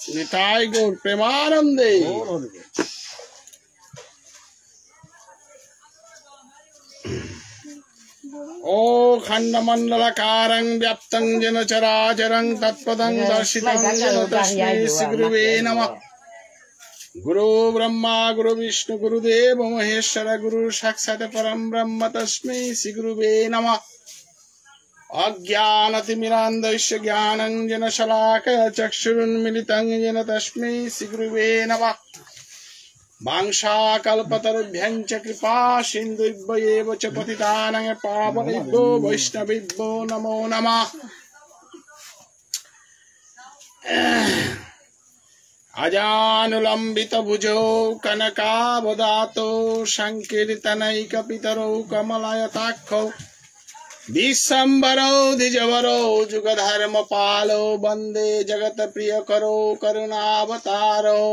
निताई गौर प्रेमानंदे। ओ खंडमंडलकारं व्याप्तं येन चराचरं तत्पदं दर्शितं येन तस्मै श्रीगुरुवे नमः। गुरु ब्रह्मा गुरु विष्णु गुरुदेव महेश्वर गुरु साक्षात् परं ब्रह्म तस्मै श्रीगुरुवे नमः। अज्ञानतिमिरान्धस्य ज्ञानञ्जन शलाकया चक्षुरुन्मीलितं येन तस्मै श्रीगुरुवे नमः। वाञ्छाकल्पतरुभ्यश्च कृपा सिन्धुभ्येव च पतितानां पावनेभ्यो वैष्णवेभ्यो नमो नमः। अजानुलम्बितभुजौ कनकावदातौ संकीर्तनैकपितरौ कमलायताक्षौ विश्वम्भरौ द्विजवरौ जुगधर्मपालौ वन्दे जगत्प्रियकरौ करुणावतारौ।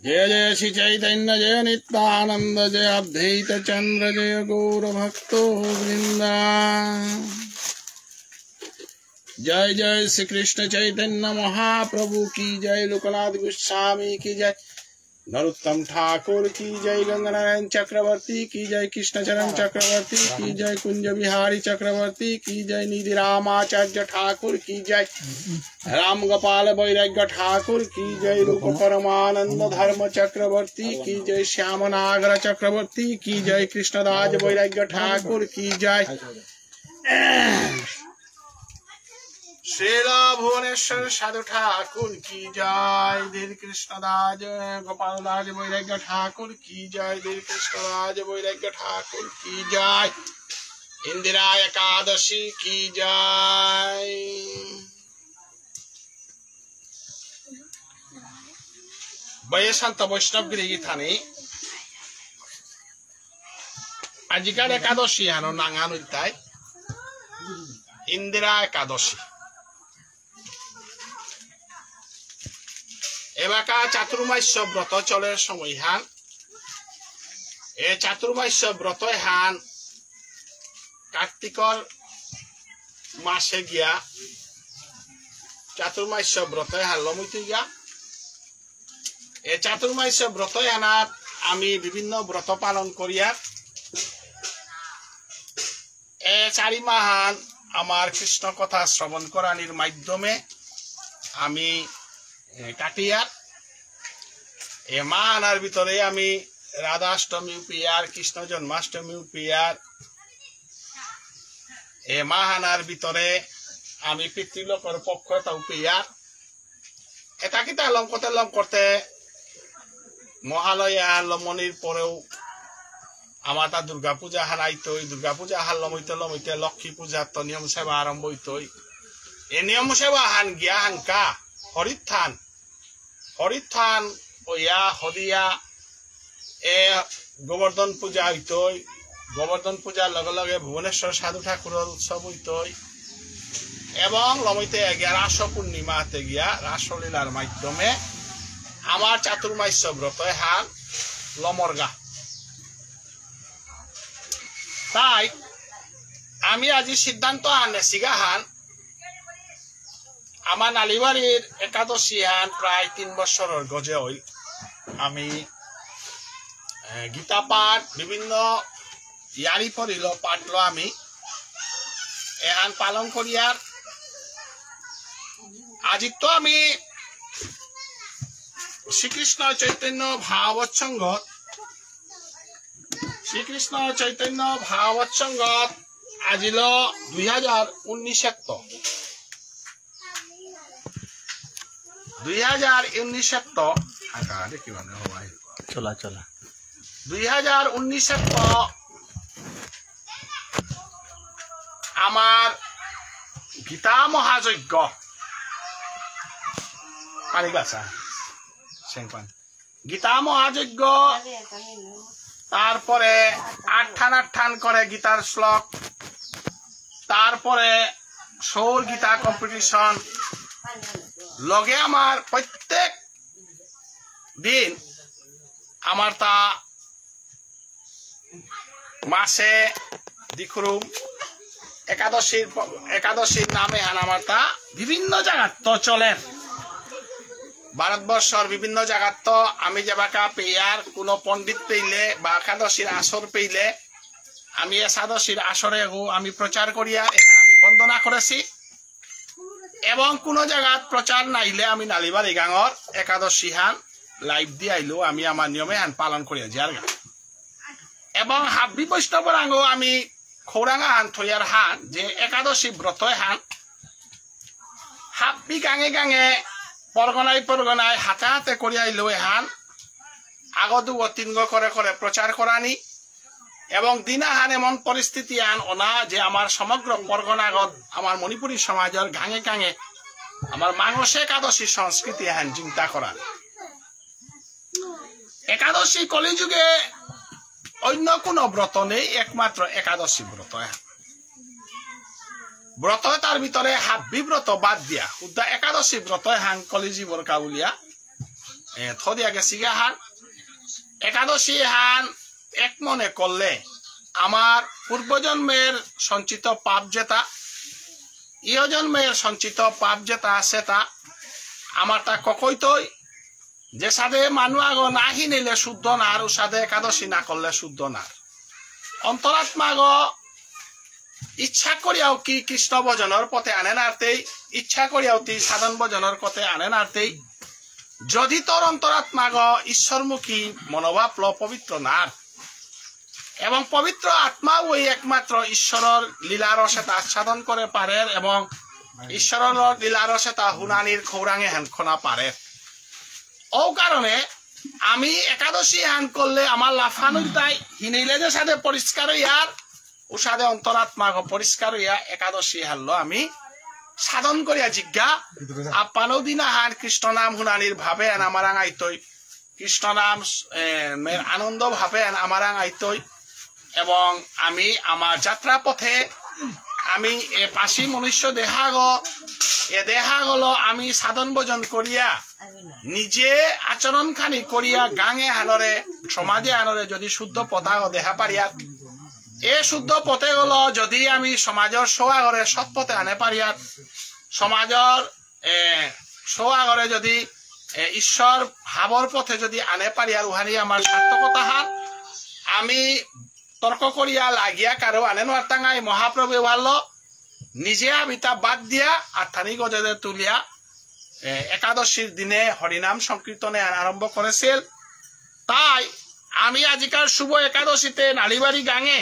जय जय श्री चैतन्य जय नित्यानंद जय अद्वैत चंद्र जय गौर भक्तो वृंद। जय जय श्री कृष्ण चैतन्य महाप्रभु की जय। लोकनाथ गोस्वामी की जय। नरोत्तम ठाकुर की जय। गंगानारायण चक्रवर्ती की जय। कृष्णचरण चक्रवर्ती की जय। कुंज बिहारी चक्रवर्ती की जय। निधि रामाचार्य ठाकुर की जय। राम गोपाल वैराग्य ठाकुर की जय। रूप परमानंद धर्म चक्रवर्ती की जय। श्यामनागर चक्रवर्ती की जय। कृष्णदास वैराग्य ठाकुर की जय। श्रीला भुवनेश्वर साधु ठाकुर की जय। धीर कृष्णदास गोपाल दास वैराग्य ठाकुर की जय। धीर कृष्णदास वैराग्य ठाकुर की जय। इंदिरा एकादशी की जय। वैशांत वैष्णव गिरी थानी आजिकार एकादशी हानो नांगानु ताई इंदिरा एकादशी। एबाका चातुर्मास्य व्रत चले समय हान ए चातुर्मास्य व्रत हान कार्तिकर मासे गया चातुर्मास्य व्रत हान लमुती गया। ए चातुर्मास्य व्रत हानात आमी विभिन्न व्रत पालन करिया ए 4 माहान आमार कृष्ण कथा श्रवण करानिर माध्यमे आमी काटिया। ए माहानार भितरे आमी राधाष्टमी उपियार कृष्ण जन्माष्टमी उपियार ए माहानार भितरे आमी पितृलोकर पक्षता उपियार एटा किता लम करते महालया लमनिर परेও आमार ता दुर्गा पूजा हान आइतोई। दुर्गा पूजा हान लमइते लक्ष्मी पूजा तो नियम सेवा आरम्भ हइतोई। ए नियम सेवा हान गया हांका हरित्थान ओया हदिया ए गोवर्धन पूजा हइतोई। गोवर्धन पूजा लगे लगे भुवनेश्वर साधु ठाकुर उत्सव हइतोई एवं लमइते गया रास पूर्णिमाते गया रासलीलार माध्यमे आमार चातुर्मास्य व्रत हान लमरगा। ताई आमी आजि सिद्धांत आने सिगा हान आमार नालिबाड़ीर एकादशी हान प्राय 3 बछर गजे हईल। आमी गीता पाठ विभिन्न यारी पढ़िल पाठलो आमी एहान पालन करियार। आज तो आमी श्रीकृष्ण चैतन्य भागवत संगत श्रीकृष्ण चैतन्य भागवत संगत आजिल 2019 चला 2019 आमार गीता महायज्ञ पानी गाছা गीता महायज्ञ तारपरे 8 ठान करे गीतार श्लोक तारपरे সৌর গীতা কম্পিটিশন লগে আমার প্রত্যেক দিন আমার তা মাসে দিখুরুম একাদশীর নামে হান আমার তা বিভিন্ন জায়গাত তো চলেন ভারতবর্ষর বিভিন্ন জায়গাত তো আমি যেবাকা পেয়ার কোনো পণ্ডিত পেইলে বা একাদশীর আসর পেইলে আমি একাদশীর আসরে আমি প্রচার করিয়া আমি বন্দনা করেছি এবং কোনো জায়গাত প্রচার নাইলে আমি নালিবাড়ি গাঁৱৰ একাদশী হান লাইভ দিয়ে আইলো আমি আমার নিয়মে হান পালন করিয়া যার গান এবং হাব্বি বৈষ্ণবর আঙ্গ আমি খৌরাঙা হান থইয়ার হান যে একাদশী ব্রত হান হাব্বি গাঙে গাঙে পরগনায় হাতে হাতে করিয়া আইলো হান আগদু অতিঙ্গ করে করে প্রচার করানি এবং দিনা হান এমন পরিস্থিতি আন ওনা যে আমার সমগ্র পরগনাগত আমার মণিপুরী সমাজের গাঙে গাঙে আমার মানসে একাদশী সংস্কৃতি হান চিন্তা করা একাদশী কলিযুগে অন্য কোনো ব্রত নেই একমাত্র একাদশী ব্রত ব্রত তার ভিতরে হাব্বি ব্রত বাদ দিয়া উদ্যা একাদশী ব্রত হান কলিজীবর কাউলিয়া থদিয়া গেছি হান একাদশী হান এক মনে করলে আমার পূর্বজন্মের সঞ্চিত পাপ যেটা ইহ জন্মের সঞ্চিত পাপ যেটা আছে তা আমার তা ককইতই যে সাদে মানুষ আগ না নিলে শুদ্ধ না আর সাদে একাদশী না করলে শুদ্ধ না অন্তরাত্মা আগ ইচ্ছা করিয়াও কি কৃষ্ণ ভজনের পথে আনে নারতেই ইচ্ছা করিয়াও তি সাধন ভজনের পথে আনে নারতেই যদি তোর অন্তরাত্মা আগ ঈশ্বরমুখী মনোভাব ল পবিত্র নার এবং পবিত্র আত্মা ওই একমাত্র ঈশ্বরের লীলারসে তা আচ্ছাদন করে পারে এবং ঈশ্বরের লীলারসে তা হুনানির খৌরাঙে হেনখনা পারে ও কারণে আমি একাদশী হান করলে আমার লাফানুর তাই হিনেইলে যে সাথে পরিষ্কার ইয়ার ও সাথে অন্তরাত্মা পরিষ্কার ইয়া একাদশী হারলো আমি সাধন করিয়া জিজ্ঞা আপানো দিনা হান কৃষ্ণ নাম হুনানির ভাবে আমার আইতই কৃষ্ণ নাম আনন্দ ভাবে আমার আইতই এবং আমি আমার যাত্রা পথে আমি এ পাশি মনুষ্য দেহাগল আমি সাধন ভোজন করিয়া নিজে আচরণ খানি করিয়া গাঙে হানরে সমাজে আনরে যদি শুদ্ধ পথা দেহা পারিয়া এ শুদ্ধ পথে গল যদি আমি সমাজের সোয়াগরে সৎ পথে আনে পারিয়া সমাজের সোয়াগরে যদি ঈশ্বর ভাবর পথে যদি আনে পারিয়া উহানি আমার সার্থকতা হান আমি তর্ক করিয়া লাগিয়া কারো আনে নাঙ্গাই মহাপ্রভু ভাল নিজে আমি তা বাদ দিয়া আঠানি গজে তুলিয়া একাদশীর দিনে হরিনাম সংকীর্তনে আরম্ভ করেছিল তাই আমি আজিকার শুভ একাদশীতে নালিবাড়ি গাঙে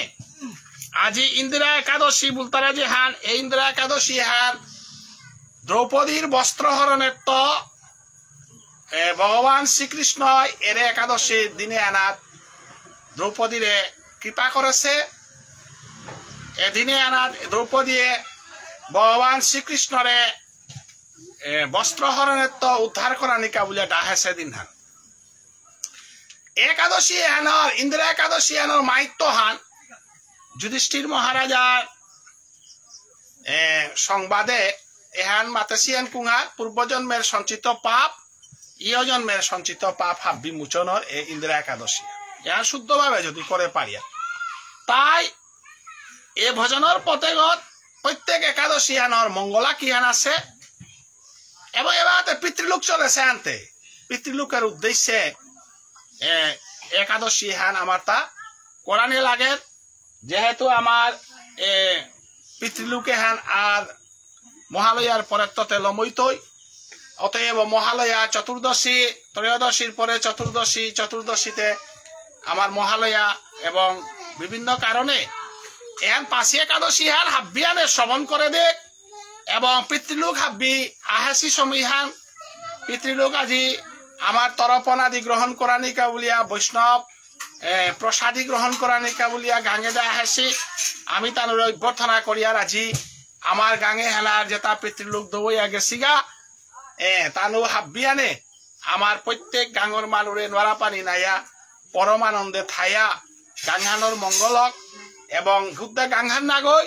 আজি ইন্দিরা একাদশী বুলতারা যে হান এই ইন্দিরা একাদশী হান দ্রৌপদীর বস্ত্রহরণের তো ভগবান শ্রীকৃষ্ণ এর একাদশীর দিনে আনাত দ্রৌপদীরে কৃপা করেছে এদিনে আনাত দ্রৌপদীয়ে ভগবান শ্রীকৃষ্ণরে বস্ত্রহরণের তো উদ্ধার করা নিকা বলে ডাহেছে দিন হান একাদশী হানর ইন্দিরা একাদশী হানর মাইত্য হান যুধিষ্ঠির মহারাজার সংবাদে এহান মাতেছিয়ান কুঙার পূর্বজন্মের সঞ্চিত পাপ ইয় জন্মের সঞ্চিত পাপ হাব বিমোচনের এই ইন্দিরা একাদশী ইহান শুদ্ধভাবে যদি করে পারিয়া তাই এ ভজনের পথেগত প্রত্যেক একাদশী হানর মঙ্গলা কিহান আছে এবং এবার পিতৃলোক চলেছে আনতে পিতৃলোকের উদ্দেশ্যে একাদশী হান আমার তা করানি লাগে যেহেতু আমার পিতৃলোকে হান আর মহালয়ার পরের ততে লমইতই অতএব মহালয়া চতুর্দশী ত্রয়োদশীর পরে চতুর্দশীতে আমার মহালয়া এবং বিভিন্ন কারণে এহান পাঁচি একাদশী হান হাব্বি আনে শ্রবণ করে দেখ এবং পিতৃলোক হাব্বি আহাসি সমীহান পিতৃলোক আজি আমার তরপন আদি গ্রহণ করা নিকা বলিয়া বৈষ্ণব প্রসাদী গ্রহণ করা নিকা বলিয়া গাঙে দে আহাসি আমি তার অভ্যর্থনা করিয়ার আজি আমার গাঙে হেলার যেটা পিতৃলোক দৌড়িয়া গেছিগা তানু হাব্বি আনে আমার প্রত্যেক গাঙর মানুরে নড়া পানি নাইয়া পরমানন্দে থাইয়া গাংহানোর মঙ্গলক এবং ঘুদ্দা গাংহান না গই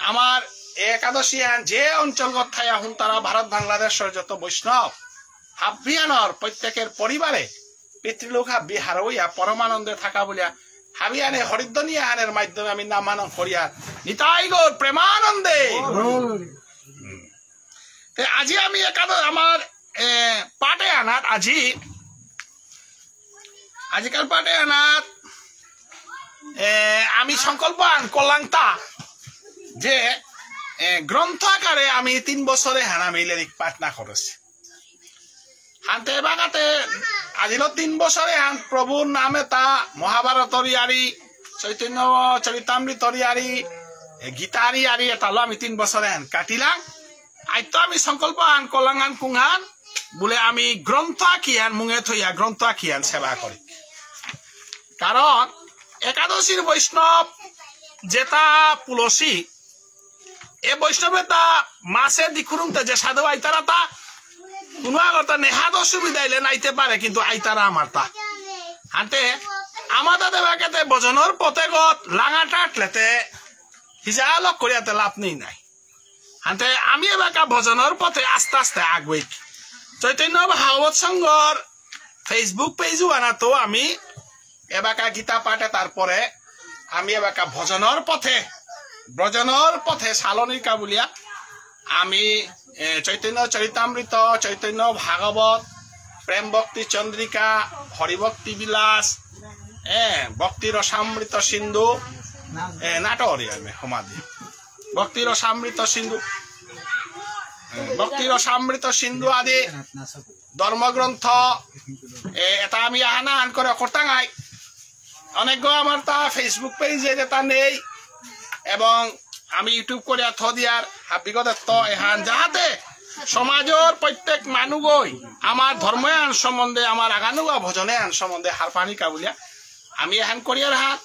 আমার একাদশী যে অঞ্চলগত থাই আহুন তারা ভারত বাংলাদেশের যত বৈষ্ণব হাবিয়ানর প্রত্যেকের পরিবারে পিতৃলোক হাবি হারইয়া পরমানন্দে থাকা বলিয়া হাবিয়ানে হরিদ্বনী আহানের মাধ্যমে আমি নামানন করিয়া নিতাই গৌর প্রেমানন্দে। আজি আমি একাদশ আমার পাটে আনাত আজিকাল পাটে আনাত আমি সংকল্প আন কলাংতা যে গ্রন্থ আকারে আমি 3 বছরে আমি লিরিক পাঠ না করেছি হানতে বাগাতে আজিল 3 বছরে হান প্রভুর নামে তা মহাভারতর ইয়ারি চৈতন্য চরিতামৃতর ইয়ারি গীতারি ইয়ারি এটালো আমি 3 বছরে হান কাটিলাম আইতো আমি সংকল্প আন কলাঙ্গান কুংহান বলে আমি গ্রন্থ আঁকিয়ান মুঙে থইয়া গ্রন্থ আঁকিয়ান সেবা করি। কারণ একাদশীর বৈষ্ণব যেটা পুলসী এ বৈষ্ণবে তা মাসে দিকুরুমতে যে সাধু আইতারা তা কোনো আগতা নেহাদ অসুবিধা এলে নাইতে পারে কিন্তু আইতারা আমার তা হান্তে আমাদের দেবাকেতে ভজনের পথে গত লাঙাটা আটলেতে হিজালক করিয়াতে লাভ নেই নাই হান্তে আমি এবাকা ভজনের পথে আস্তে আস্তে আগুই চৈতন্য ভাগবত সংঘর ফেসবুক পেজও আনাতো আমি এবাকা গীতা পাঠে তারপরে আমি এবাকা ভজনের পথে সালনিকা বলিয়া আমি চৈতন্য চরিতামৃত চৈতন্য ভাগবত প্রেম ভক্তি চন্দ্রিকা হরিভক্তি বিলাস ভক্তি রসামৃত সিন্ধু নাটরি আমি সমাধি ভক্তি রসামৃত সিন্ধু আদি ধর্মগ্রন্থ এটা আমি আহানা আন করে করতাঙাই অনেক আমার তা ফেসবুক পেজে যেটা নেই এবং আমি ইউটিউব করে থ দিয়ার বিগত এহান যাহাতে সমাজের প্রত্যেক মানুষই আমার ধর্মায়ন সম্বন্ধে আমার আগানুগা ভজনায়ন সম্বন্ধে হারপানিকা বলিয়া আমি এহান করিয়ার হাত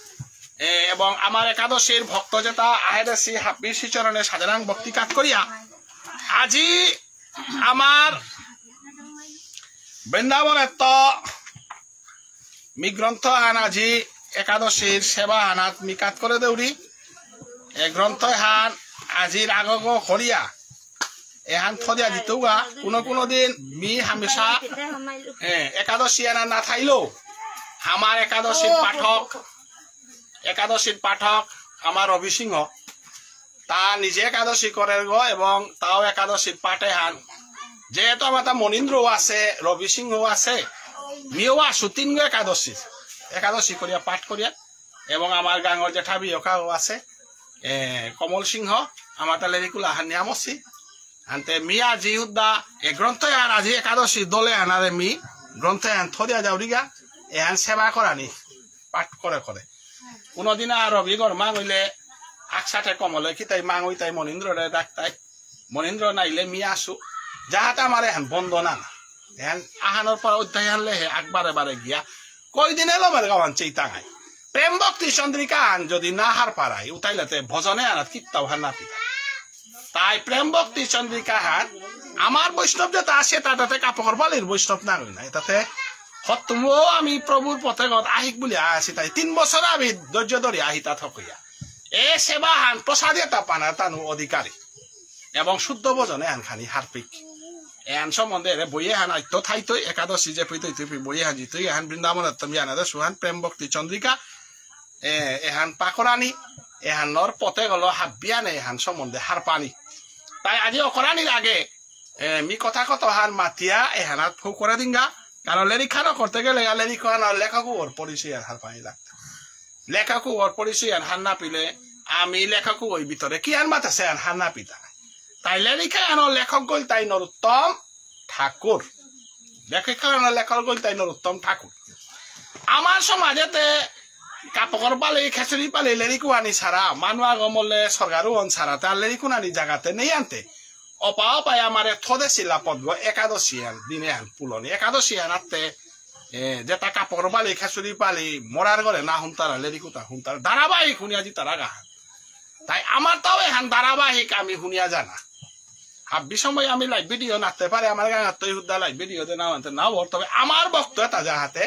এবং আমার একাদশীর ভক্ত যেটা আহেদেশি হাব্বির শ্রীচরণে সাধারণ ভক্তি কাজ করিয়া আজি আমার বৃন্দাবনের তো মি গ্রন্থ হান আজি একাদশীর সেবা হানাত মি কাজ করে দেউরি এ গ্রন্থ হান আজির আগগ করিয়া এহান থদিয়া দিতুগা কোনো দিন মি হামেশা একাদশী আনা না থাইলো আমার একাদশীর পাঠক আমার রবি সিংহ তা নিজে একাদশী করে গো এবং তাও একাদশীর পাঠে হান যেহেতু আমার তা মনীন্দ্র আছে রবি সিংহ আছে মিও আসু 3 গো একাদশী করিয়া পাঠ করিয়া এবং আমার গাঙর জেঠা বিয়কাও আছে কমল সিংহ আমার তা লেরিকুলা হান নিয়ামসি আনতে মিয়া জি উদ্দা এ গ্রন্থ আন আজি একাদশী দলে আনারে মি গ্রন্থ আন থদিয়া যাওরিগা এহান সেবা করানি পাঠ করে কোনদিন আর রবিগর মা হইলে আকসাতে কমলে কি তাই মা হই তাই মনীন্দ্রে ডাকতাই মনীন্দ্র নাইলে মিয়া আসু যাহাতে আমার এহান বন্দনা এহান আহানোর পর অধ্যায় আনলে হে একবারে গিয়া কয়দিন এলো আমার গাওয়ান চেইতাঙাই প্রেম ভক্তি চন্দ্রিকা আন যদি না হার পারাই উঠাইলেতে ভজনে আনাত কিত্তাও হার না পিতা তাই প্রেম ভক্তি চন্দ্রিকা হান আমার বৈষ্ণব যেটা আছে তাতে কাপড় বালির বৈষ্ণব না হই নাই তাতে সত্যমো আমি প্রভুর পথে গত আহিক বলি আসি তাই 3 বছর আমি ধৈর্য ধরি আহিতা থকইয়া এ সেবা হান প্রসাদে তা পানা তানু অধিকারী এবং শুদ্ধ ভজনে আন খানি হারপিক এন সম্বন্ধে বইয়ে হান আইতো থাইতো একাদশী যে তুই বইয়ে হান জিতুই এহান বৃন্দাবন তুমি আনাদে সুহান প্রেম ভক্তি চন্দ্রিকা এহান পাকরানি এহান নর পথে গেল হাবিয়ানে এহান সম্বন্ধে হার পানি তাই আজি অকরানির আগে মি কথা কত হান মাতিয়া এহানাত ফু করে দিঙ্গা কারণ লেরিখানো করতে গেলে লেখক ওর পরিচয় হার পানি লাগতো লেখক ওর পরিচয় হার না পিলে আমি লেখক ওই ভিতরে কি আন মাতাছে হার না পিতা তাই লেরিখা আনো লেখক গল তাই নরোত্তম ঠাকুর লেখক গল তাই নরোত্তম ঠাকুর আমার সমাজেতে কাপড় পালে খেচুরি পালে লেরিকু আনি ছাড়া মানুষ আগমলে সরকারও অন ছাড়া তার লেরিকু আনি জায়গাতে নেই আনতে অপায় আমার থদেছিলা পদ্ম একাদশী আন দিনে আন পুলনি একাদশী আনাতে যেটা কাপড় পালি খেচুরি পালি মরার গলে না হুনতারা লেরিকুতা হুনতারা ধারাবাহিক শুনিয়া যি তারা গাহান তাই আমার তাও এখান ধারাবাহিক আমি শুনিয়া জানা হাব্বি সময় আমি লাইভ ভিডিও নাতে পারে আমার গাঁত তৈ হুদ্দা লাইভ ভিডিও দে নাও তবে আমার বক্তব্য যাহাতে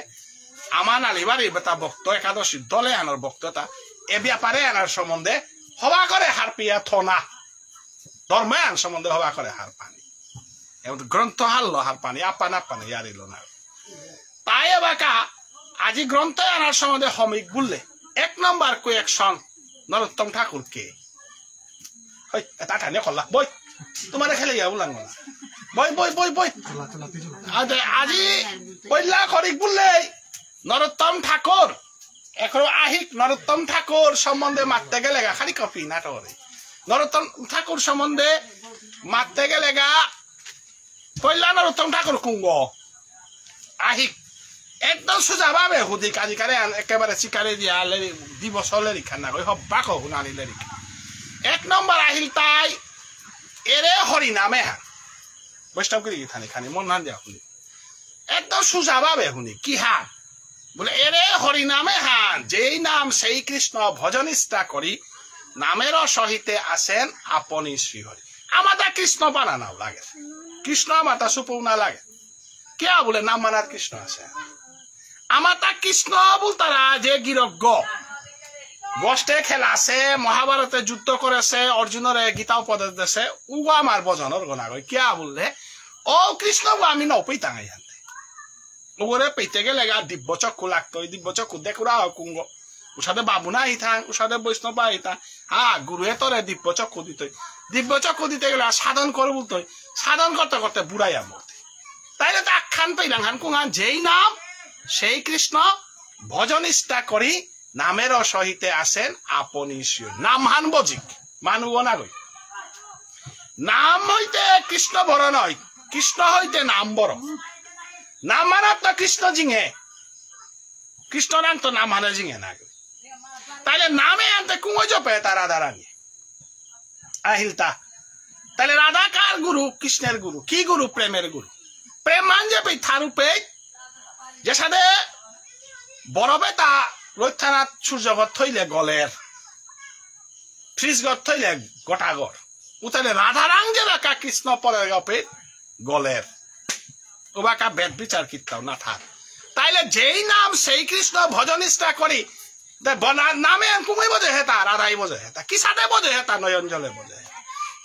আমার নালিবাড়ি বেটা ভক্ত একাদশী দলে আনার বক্ততা এ ব্যাপারে আনার সম্বন্ধে হবা করে হারপিয়া থনা ধর্মায়ন সম্বন্ধে হবা করে হার পানি এবং গ্রন্থ হারলো হার পানি আপান আপানে ইয়ারিল না তাই বাকা আজি গ্রন্থ আনার সম্বন্ধে হমিক বললে 1 নম্বর কোয়েকশন নরোত্তম ঠাকুর কে হই এটা ঠানে খল্লা বই তোমারে খেলে ইয়া বলাঙ্গ না বই আজি পয়লা খরিক বললে নরোত্তম ঠাকুর এখন আহিক নরোত্তম ঠাকুর সম্বন্ধে মারতে গেলে গা খালি কপি নাটরে নরোত্তম ঠাকুর সম্বন্ধে মারতে গেলে গা পয়লা নরোত্তম ঠাকুর কুঙ্গ আহিক একদম সোজা ভাবে হুদি কাজি কারে একেবারে চিকারে দিয়া দিবস লেরিখা না কই হব্বাক হুনানি লেরিখা 1 নম্বর আহিল তাই এরে হরি নামে হা বৈষ্ণব করি থানি খানি মন না দিয়া শুনি একদম সোজা ভাবে শুনি কি হা বলে এরে হরি নামে হা যেই নাম সেই কৃষ্ণ ভজনিষ্ঠা করি নামের সহিতে আসেন আপনি শ্রীহরি আমাদের কৃষ্ণ বানানাও লাগে কৃষ্ণ আমাটা সুপৌ না লাগে কে বলে নাম মানার কৃষ্ণ আছে আমাটা কৃষ্ণ বলতারা যে গিরজ্ঞ গোষ্ঠে খেলা আছে মহাভারতে যুদ্ধ করেছে অর্জুনের গীতা উপদেশ দিয়েছে উগা আমার বজনের গনা কই কে বললে ও কৃষ্ণ আমি নপই টাঙাই হাতে ওরে পেতে গেলে গা দিব্য চক্ষু লাগতো ওই দিব্য চক্ষু দেখুরা কুঙ্গ উষাদে বাবু না আইথাং উষাদে বৈষ্ণব আইথাং গুরুয়ে তোরে দিব্য চক্ষু দিতে গেলে সাধন করে বলতো সাধন করতে করতে বুড়াইয়া মরতে তাইলে তো আখ্যান পেলাম হান কুঙান যেই নাম সেই কৃষ্ণ ভজনিষ্ঠা করি নামের সহিতে আসেন আপনি নাম হান বজিক মানুব না গই নাম হইতে কৃষ্ণ বড় নয় কৃষ্ণ হইতে নাম বড় নাম মানার তো কৃষ্ণ জিঙে কৃষ্ণ নাম তো নাম মানে জিঙে না গই তাইলে নামে আনতে কুঁয়ো জপে তা রাধা রানী আহিলতা তাহলে রাধা কার গুরু কৃষ্ণের গুরু কি গুরু প্রেমের গুরু প্রেম মান যাবে থারুপে যে সাথে বরফে তা রৈথানাথ সূর্যগর থইলে গলের ফ্রিজগর থইলে গোটাগর উতালে রাধা রাং যে বাকা কৃষ্ণ পরে গপে গলের ও বাকা বেদ বিচার কীর্তাও না থাক তাইলে যেই নাম সেই কৃষ্ণ ভজনিষ্ঠা করি নামে কুমাই বোঝে হেতা রাধাই বোঝে হেতা কি সাথে বোঝে হেতা নয়ন জলে বোঝে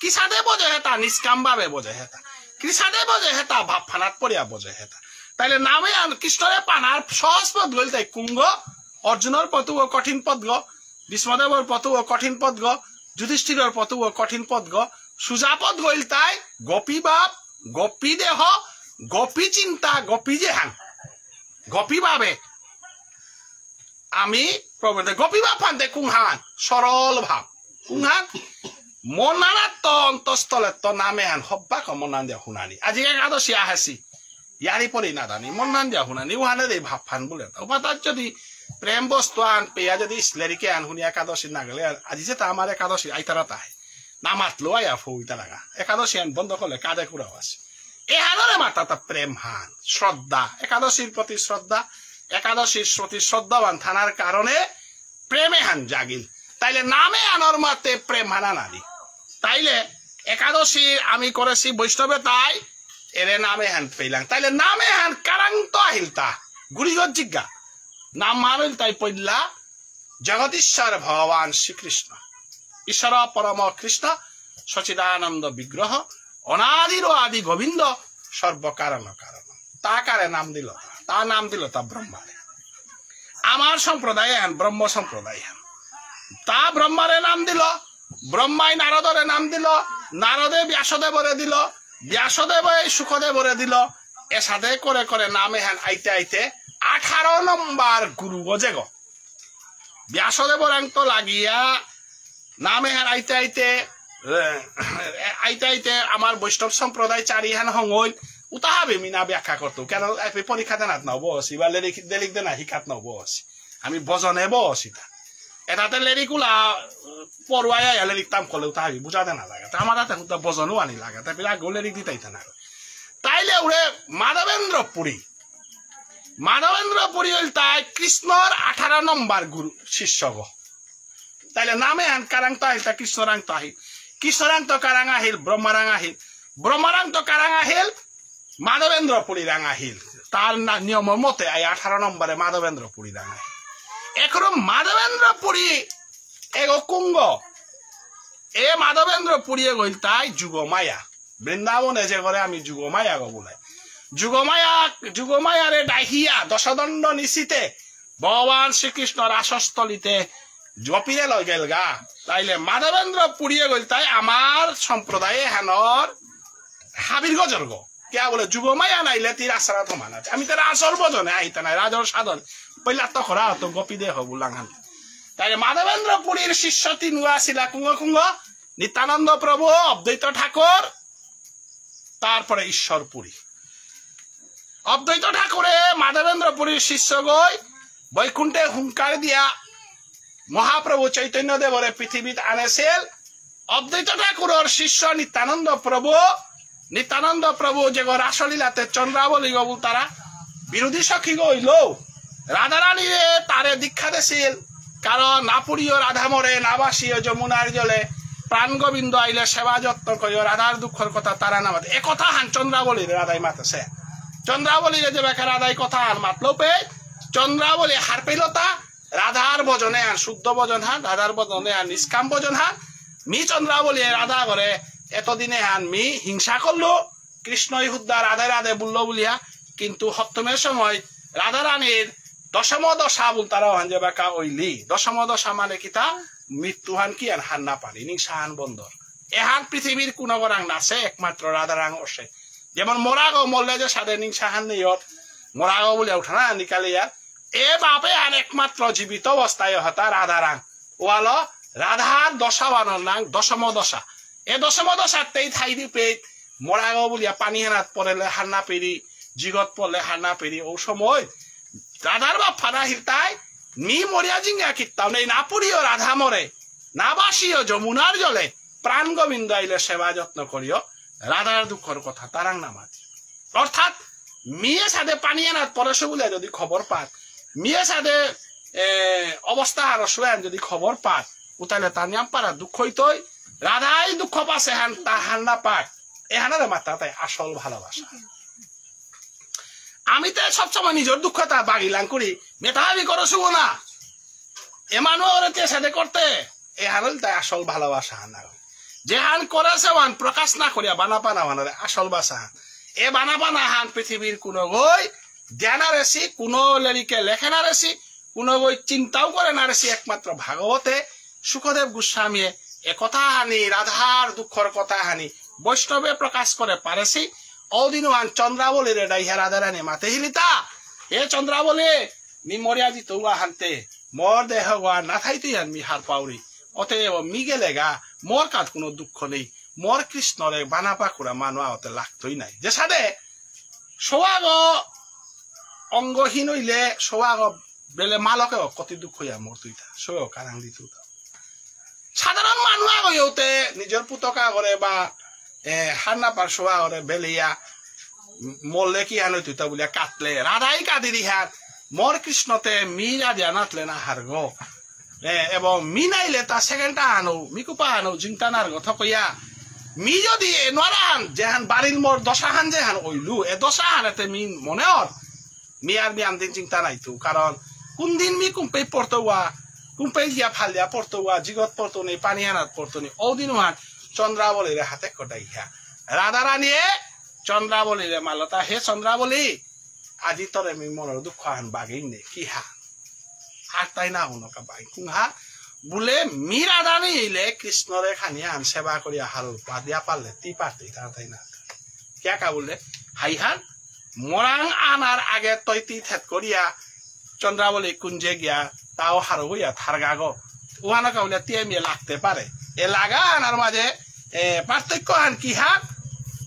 কি সাথে বোঝে হেতা নিষ্কাম ভাবে বোঝে হেতা কি সাথে বোঝে হেতা ভাব ফানাত পড়িয়া বোঝে হেতা তাইলে নামে কৃষ্ণের পানার সহজ পদ গল তাই কুঙ্গ অর্জুনের পতু ও কঠিন পদ গ ভীষ্মদেবের পতু ও কঠিন পদ গ যুধিষ্ঠিরের পতু ও কঠিন পদ গ সুজা পদ গল তাই গোপী বাপ গোপী দেহ গোপী চিন্তা গোপী যে হান গোপী ভাবে আমি গোপী ভাব ফানতে কুংহান সরল ভাব কুংহান মনার তো অন্তঃস্থলে তো নামে হান হব্বাক মনান দিয়া শুনানি আজি একাদশী আহেছি ইয়ারি পরি নাদানি মনান দিয়া শুনানি উহানে দেই ভাব ফান বলে তার যদি প্রেম বস্তু আন পেয়া যদি ইসলেরিকে আন শুনি একাদশী না গেলে আজি যে আমার একাদশী আইতারা তাহে নামাতলো আয়া ফৌইতা লাগা একাদশী আন বন্ধ করলে কাজে কুড়াও আছে এহানরে মাতা তা প্রেম হান শ্রদ্ধা একাদশীর প্রতি শ্রদ্ধা একাদশীর প্রতি শ্রদ্ধাবান থানার কারণে প্রেমে হান জাগিল তাইলে নামে আনর মাতে প্রেম হানা নারী তাইলে একাদশীর আমি করেছি বৈষ্ণবে তাই এরে নামে হান পেলাম তাইলে নামে হান কারান্ত আহিল তা গুরিগত জিজ্ঞা নাম মানিল তাই পড়লা জগদীশ্বর ভগবান শ্রীকৃষ্ণ ঈশ্বর পরম কৃষ্ণ সচিদানন্দ বিগ্রহ অনাদির আদি গোবিন্দ সর্বকারণ কারণ তা কারে নাম দিল তা নাম দিল তা ব্রহ্মারে আমার সম্প্রদায় হেন ব্রহ্ম সম্প্রদায় হেন তা ব্রহ্মারে নাম দিল ব্রহ্মাই নারদরে নাম দিল নারদে ব্যাসদেবরে দিল ব্যাসদেব সুখদেবরে দিল এ সাথে করে করে নামে হেন আইতে আইতে 18 নম্বর গুরু গজে গ ব্যাসদেবর তো লাগিয়া নামে হেন আইতে আইতে আমার বৈষ্ণব সম্প্রদায় চারি হেন হঙল উতাহাবে মিনা ব্যাখ্যা করতো কেন পরীক্ষাতে নাত নাও বসি বা লেরিক দে না শিকাত নাও বসি আমি বজনে বসি তা এটাতে লেরিকুলা পড়ুয়াই লেরিক তাম করলে উতাহাবি বুঝাতে না লাগে আমার হাতে বজনও আনি লাগে তারপরে আগে লেরিক দিতাইতে না তাইলে উড়ে মাধবেন্দ্রপুরী হইল তাই কৃষ্ণর 18 নম্বর গুরু শিষ্য গো তাইলে নামে আন কারাং তো আহিল তা কৃষ্ণরাং তো আহিল কৃষ্ণরাং তো কারাং আহিল ব্রহ্মারাং তো কারাং আহিল মাধবেন্দ্রপুরী রাং আহিল তার নিয়ম মতে 18 নম্বরে মাধবেন্দ্রপুরী রাং আহিল এখন মাধবেন্দ্রপুরী এগো কুঙ্গ এ মাধবেন্দ্র পুরিয়ে গইল তাই যুগমায়া বৃন্দাবনে যে করে আমি যুগমায়া গো বলে যুগমায়ারে ডাহিয়া দশদণ্ড নিশিতে ভগবান শ্রীকৃষ্ণ রাসস্থলিতে জপিরে লই গেল গা তাইলে মাধবেন্দ্র পুরিয়ে গইল তাই আমার সম্প্রদায়ে হেনর হাবির গজর্গ কে বলে যুগমায়া নাইলে তীর আশ্রা থমান আছে আমি তার আসল বজনে আইতে নাই রাজর সাধন পইলা তো খরা তো গোপী দে হবু লাঙ্গান তাইলে মাধবেন্দ্র পুরীর শিষ্য তিনুয়া ছিলা কুঙ্গ নিত্যানন্দ প্রভু অদ্বৈত ঠাকুর তারপরে ঈশ্বরপুরী অদ্বৈত ঠাকুরে মাধবেন্দ্র পুরীর শিষ্য গই বৈকুণ্ঠে হুঙ্কার দিয়া মহাপ্রভু চৈতন্য দেবরে পৃথিবীত আনেছিল অদ্বৈত ঠাকুরের শিষ্য নিত্যানন্দ প্রভু যে রাসলীলাতে চন্দ্রাবলী গবু তারা বিরোধী সখী গইল রাধারানী তারে দীক্ষা দিছিল কারণ নাপুরীয় রাধা মরে নাবাসীয় যমুনার জলে প্রাণ গোবিন্দ আইলে সেবা যত্ন করিও রাধার দুঃখের কথা তারা নামাতে এ কথা হান চন্দ্রাবলীর রাধাই মাতেছে চন্দ্রাবলীর যে বেকার রাধাই কথা হান মাতলো পে চন্দ্রাবলী হার পেলতা রাধার বজনে হান শুদ্ধ বজন হান রাধার বজনে হান নিষ্কাম বজন হান মি চন্দ্রাবলী রাধা করে এতদিনে হান মি হিংসা করলো কৃষ্ণই হুদ্দা রাধে রাধে বললো বলিয়া কিন্তু সপ্তমের সময় রাধারানীর দশম দশা বল তারাও হান যে বেকা ওইলি দশম দশা মানে কিতা মৃত্যু হান কি হান না পারি নিংসা হান বন্দর এহান পৃথিবীর কোন গরাং নাচে একমাত্র রাধারাং অসে যেমন মোরাগো মরলে যে সাদে নিংসা হান নেই মোরাগো বলে উঠা না নিকালিয়া এ বাপে আর একমাত্র জীবিত অবস্থায় হতা রাধারাং ওয়ালো রাধার দশা বানর নাং দশম দশা এ দশম দশাতেই ঠাই দি পেট মোরাগো বলিয়া পানি হানাত পড়লে হান্না পেরি জিগত পড়লে হান্না পেরি ও সময় রাধার বাপ ফানা হিলতাই মি মরিয়া জিঙ্গা কিতাও নেই না পুরিও রাধা মরে না বাসিও যমুনার জলে প্রাণ গোবিন্দ আইলে সেবা যত্ন করিও রাধার দুঃখের কথা তারাং নামাজ অর্থাৎ মিয়ে সাদে পানি আনাত পরেশ বলে যদি খবর পাত মিয়ে সাদে অবস্থা আর সোয়ান যদি খবর পাত উতাইলে তার নিয়াম পারা দুঃখ হইতই রাধাই দুঃখ পাশে হান তা হান্না পাক এ হানারে মাত্রা তাই আসল ভালোবাসা আমি তো সবসময় নিজের দুঃখতা বাগিলাম করি মেটাহাবি করো শুভ না এমানো ওরে সাথে করতে এ হানল তাই আসল ভালোবাসা হান যে হান করেছে ওয়ান প্রকাশ না করিয়া বানা পানা বানারে আসল বাসা হান এ বানা পানা হান পৃথিবীর কোন গই জ্ঞানা রেসি কোন লেরিকে লেখে না রেসি কোন গই চিন্তাও করে না রেসি একমাত্র ভাগবতে সুখদেব গোস্বামী এ কথা হানি রাধার দুঃখর কথা হানি বৈষ্ণবে প্রকাশ করে পারেছি অদিনওয়ান চন্দ্রাবলী রে ডাইহা রাধারানী মাতে হিলিতা এ চন্দ্রাবলী মি মরিয়া দিত হানতে মোর দেহ গোয়া না থাইতেই আন মি হার পাউরি অতএব মি গেলে গা মোর কাজ কোনো দুঃখ নেই মোর কৃষ্ণরে বানা পাকুরা মানুয়া অতে লাগতই নাই যে সাদে সোয়াগ অঙ্গহীন হইলে সোয়াগ বেলে মালকে কতি দুঃখ হইয়া মোর তুইতা সোয়াগ কারাং দিত সাধারণ মানুয়া গইতে নিজের পুতকা করে বা হান্না পার সোয়া করে বেলিয়া মরলে কি হান তুইতা বলিয়া কাটলে রাধাই কাঁদি দিহার মোর কৃষ্ণতে মি রাধিয়া নাতলে না হার গো এবং মি নাইলে তা সেকেন্ডটা আনো মিকুপা আনো জিংটানার কথা কইয়া মি যদি নরা হান যেহান বাড়ির মোর দশা হান যেহান ওইলু এ দশা হান এতে মি মনে হর মি আর মি আনদিন চিন্তা নাইতো কারণ কোন দিন মি কুম্পে পড়তোয়া কুম্পে গিয়া ফালিয়া পড়তোয়া জিগত পড়তো নেই পানি হানাত পড়তো নেই ওদিন হান চন্দ্রাবলীর হাতে কটাইয়া রাধারানীয়ে চন্দ্রাবলীরে মালতা হে চন্দ্রাবলী আজি তরে মি মনের দুঃখ হান বাগেই নে কি হা আর তাই না হুনকা বাই কুহা বলে মি রাধারানী হইলে কৃষ্ণরে খানিয়া হান সেবা করিয়া হারুর পা দিয়া পারলে তি পারতেই তাই না কে কা বললে হাই হান মরাং আনার আগে তৈ তি থেত করিয়া চন্দ্রাবলী কুঞ্জে গিয়া তাও হারু হইয়া থার গাগো ওহানকা বলে তিয়া মিয়ে লাগতে পারে এ লাগা আনার মাঝে পার্থক্য আন কি হাত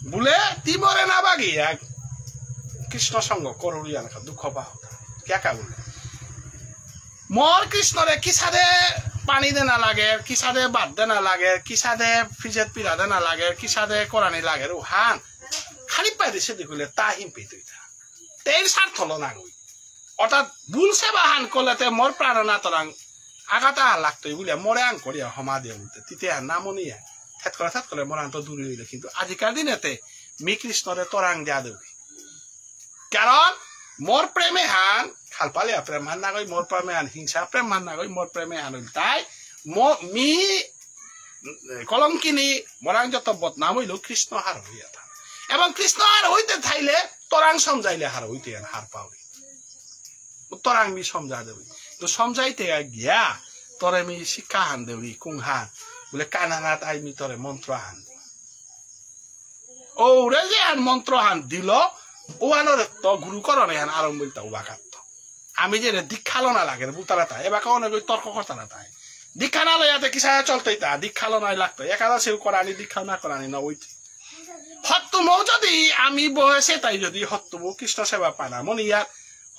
বলে তিমরে না বাগি কৃষ্ণ সঙ্গ করুড়িয়া দুঃখ পাও কে বলে মোর কৃষ্ণরে কি সাদে পানি দেনা লাগে কি সাদে বাদ দেনা লাগে কি সাদে ফিজেত পিড়া দেনা লাগে কি সাদে কোরআনি লাগে ও হান খালি পাই দিছে দেখলে তা হিম্পি তুইতা তেল স্বার্থ না গই অর্থাৎ ভুল সেবা হান করলেতে মোর প্রাণনা তরাং আগাতা লাগতই বলে মরে আং করিয়া হমা দিয়ে বলতে তিতে আর নামনিয়া থেত করে মরান তো দূরে হইলে কিন্তু আজিকার দিনেতে মি কৃষ্ণরে তরাং দিয়া দেবি কারণ মোর প্রেমে হান খালপালিয়া প্রেম মান না গই মোর প্রেমে হান হিংসা প্রেম মান না গই মোর প্রেমে হান তাই মি কলঙ্কিনী মরাং যত বদনাম হইল কৃষ্ণ হার হইয়া থাক এবং কৃষ্ণ হার হইতে থাইলে তরাং সমঝাইলে হার হইতে হার পাওয়া তরাং মি সমঝা দেবি তো সমঝাইতে গিয়া তরে মি শিক্ষা হান দেবি কুং হান বলে কানানাথ আই মি তরে মন্ত্র হান ও রে যে হান মন্ত্র হান দিল ওয়ানোর তো গুরুকরণ হান আরম্ভ বলতে উবাকাত আমি যে দীক্ষালো না লাগে বুতারা তাই এবার অনেক তর্ক করতে না তাই দীক্ষা না লইয়াতে কিসা চলতেই তা দীক্ষালো নাই লাগতো একাদশেও করানি দীক্ষা না করানি না ওইটি হত্তুমও যদি আমি বয়সে তাই যদি হত্তুমও কৃষ্ণ সেবা পায় না মনে ইয়ার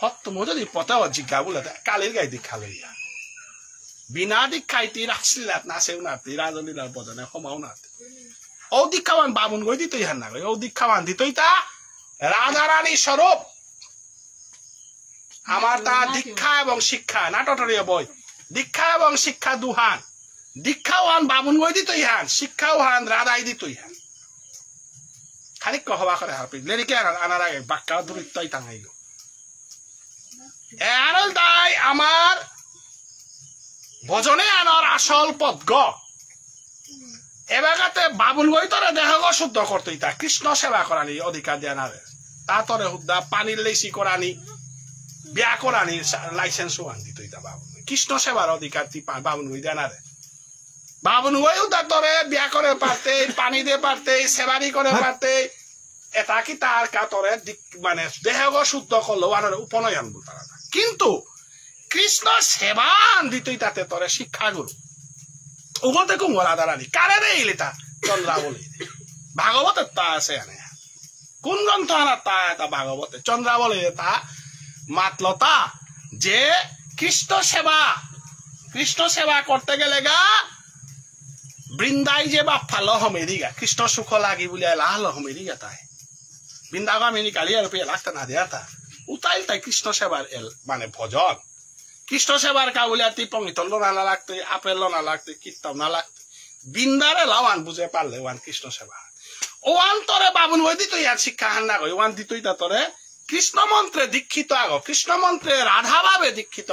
হত্তুমও যদি পথে জিজ্ঞা বলে কালির গায়ে দীক্ষা লইয়া বিনা দীক্ষায় তি রাখছিলাত নাচেও নাতি রাজলীলার বজনে সমাও নাতি ও দীক্ষাবান বামুন গই দিতই হান না ও দীক্ষাবান দিতই তা রাধারানী স্বরূপ আমার তা দীক্ষা এবং শিক্ষা নাটকীয় বই দীক্ষা এবং শিক্ষা দুহান দীক্ষাও হান বামুন গই দিতই হান শিক্ষাও হান রাধাই দিতই হান খানিক হবা করে হারপি লেরিকে আনার আগে বাক্কা দূরত্বই টাঙাইল আনল তাই আমার ভজনে আনার আসল পদ গ এবাগাতে বাবুল গই তরে দেহ শুদ্ধ করতেই তা কৃষ্ণ সেবা করানি অধিকার দেয়া না তা তরে হুদ্দা পানির লেসি করানি বিয়া করানি লাইসেন্স ওয়ান দিতই তা বাবুল কৃষ্ণ সেবার অধিকার তি বাবুল গই দেয়া না রে বাবুল গই হুদ্দা তরে বিয়া করে পারতে পানি দিয়ে পারতে সেবারি করে পারতে এটা কি তার কাতরে মানে দেহ শুদ্ধ করলো আনার উপনয়ন বল তারা কিন্তু কৃষ্ণ সেবান দিতই তাতে তরে শিক্ষাগুরু উগতে কুঙ্গলা দাঁড়ানি কারে রে ইলিতা চন্দ্রাবলী ভাগবতের তা আছে এনে কোন গ্রন্থ আনার তা এটা ভাগবতে চন্দ্রাবলী তা মাতলতা যে কৃষ্ণ সেবা করতে গেলে গা বৃন্দাই যে বাপ্পা লহমেরি গা কৃষ্ণ সুখ লাগি বলে লহমেরি গা তাই বৃন্দাগা মেনি কালি আর পেয়ে লাগতে না দেয়া তা উতাইল তাই কৃষ্ণ সেবার মানে ভজন কৃষ্ণ সেবার কাউলিয়া পঙ্গিতল না লাগতে আপেল না লাগতে কীর্তন না লাগতে বিন্দারে লাওয়ান বুঝে পারলে ওয়ান কৃষ্ণ সেবা ওয়ান তরে বাবুন ওই দিত ইয়ার শিক্ষা হান না ওয়ান দিতই তা তরে কৃষ্ণ মন্ত্রে দীক্ষিত আগ কৃষ্ণ মন্ত্রে রাধা ভাবে দীক্ষিত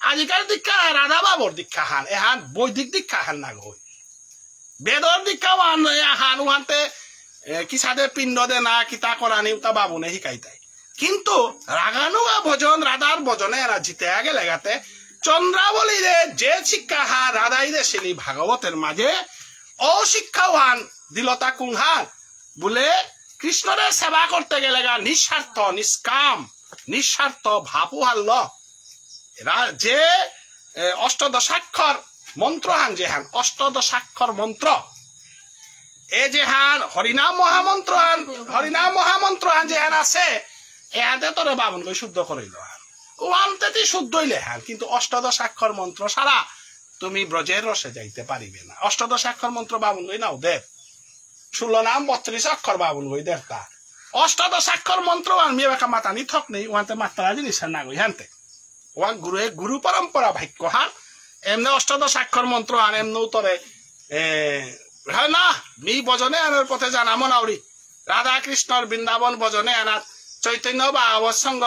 আজিকাল দীক্ষা রাধা বাবর দীক্ষা হান এহান বৈদিক দীক্ষা হান না গই বেদর দীক্ষা ওয়ান হান ওয়ানতে কিসাদে পিণ্ড দে না কিতা করানি তা বাবুনে শিকাই তাই কিন্তু রাগানুগা ভজন রাধার ভজনে এরা জিতে আগে লেগাতে চন্দ্রাবলী রে যে শিক্ষা হা রাধাই রে শিলি ভাগবতের মাঝে ও শিক্ষাও হান দিলতা কুংহান বলে কৃষ্ণরে সেবা করতে গেলে গা নিঃস্বার্থ নিষ্কাম নিঃস্বার্থ ভাবু হারল এরা যে অষ্টদশাক্ষর মন্ত্র হান যে হান অষ্টদশাক্ষর মন্ত্র এ যে হান হরিনাম মহামন্ত্র হান যে হান আছে এহাতে তোরে বাবন কই শুদ্ধ করিল ওয়ানতে শুদ্ধইলে হান কিন্তু অষ্টদশাক্ষর মন্ত্র সারা তুমি ব্রজের রসে যাইতে পারিবে না অষ্টদশাক্ষর মন্ত্র বাবন কই নাও দেব 16 নাম 32 অক্ষর বাবন কই দেব তা অষ্টদশাক্ষর মন্ত্র আর মেয়ে বাকা মাতানি থক নেই ওয়ানতে মাত্রা জিনিস না গই হানতে ওয়ান গুরু পরম্পরা ভাগ্য হান এমনি অষ্টদশাক্ষর মন্ত্র আর এমনি তোরে হয় না মি ভজনে আনার পথে জানা মনাউরি রাধা কৃষ্ণর বৃন্দাবন ভজনে আনাত চৈতন্য বা অবসঙ্গ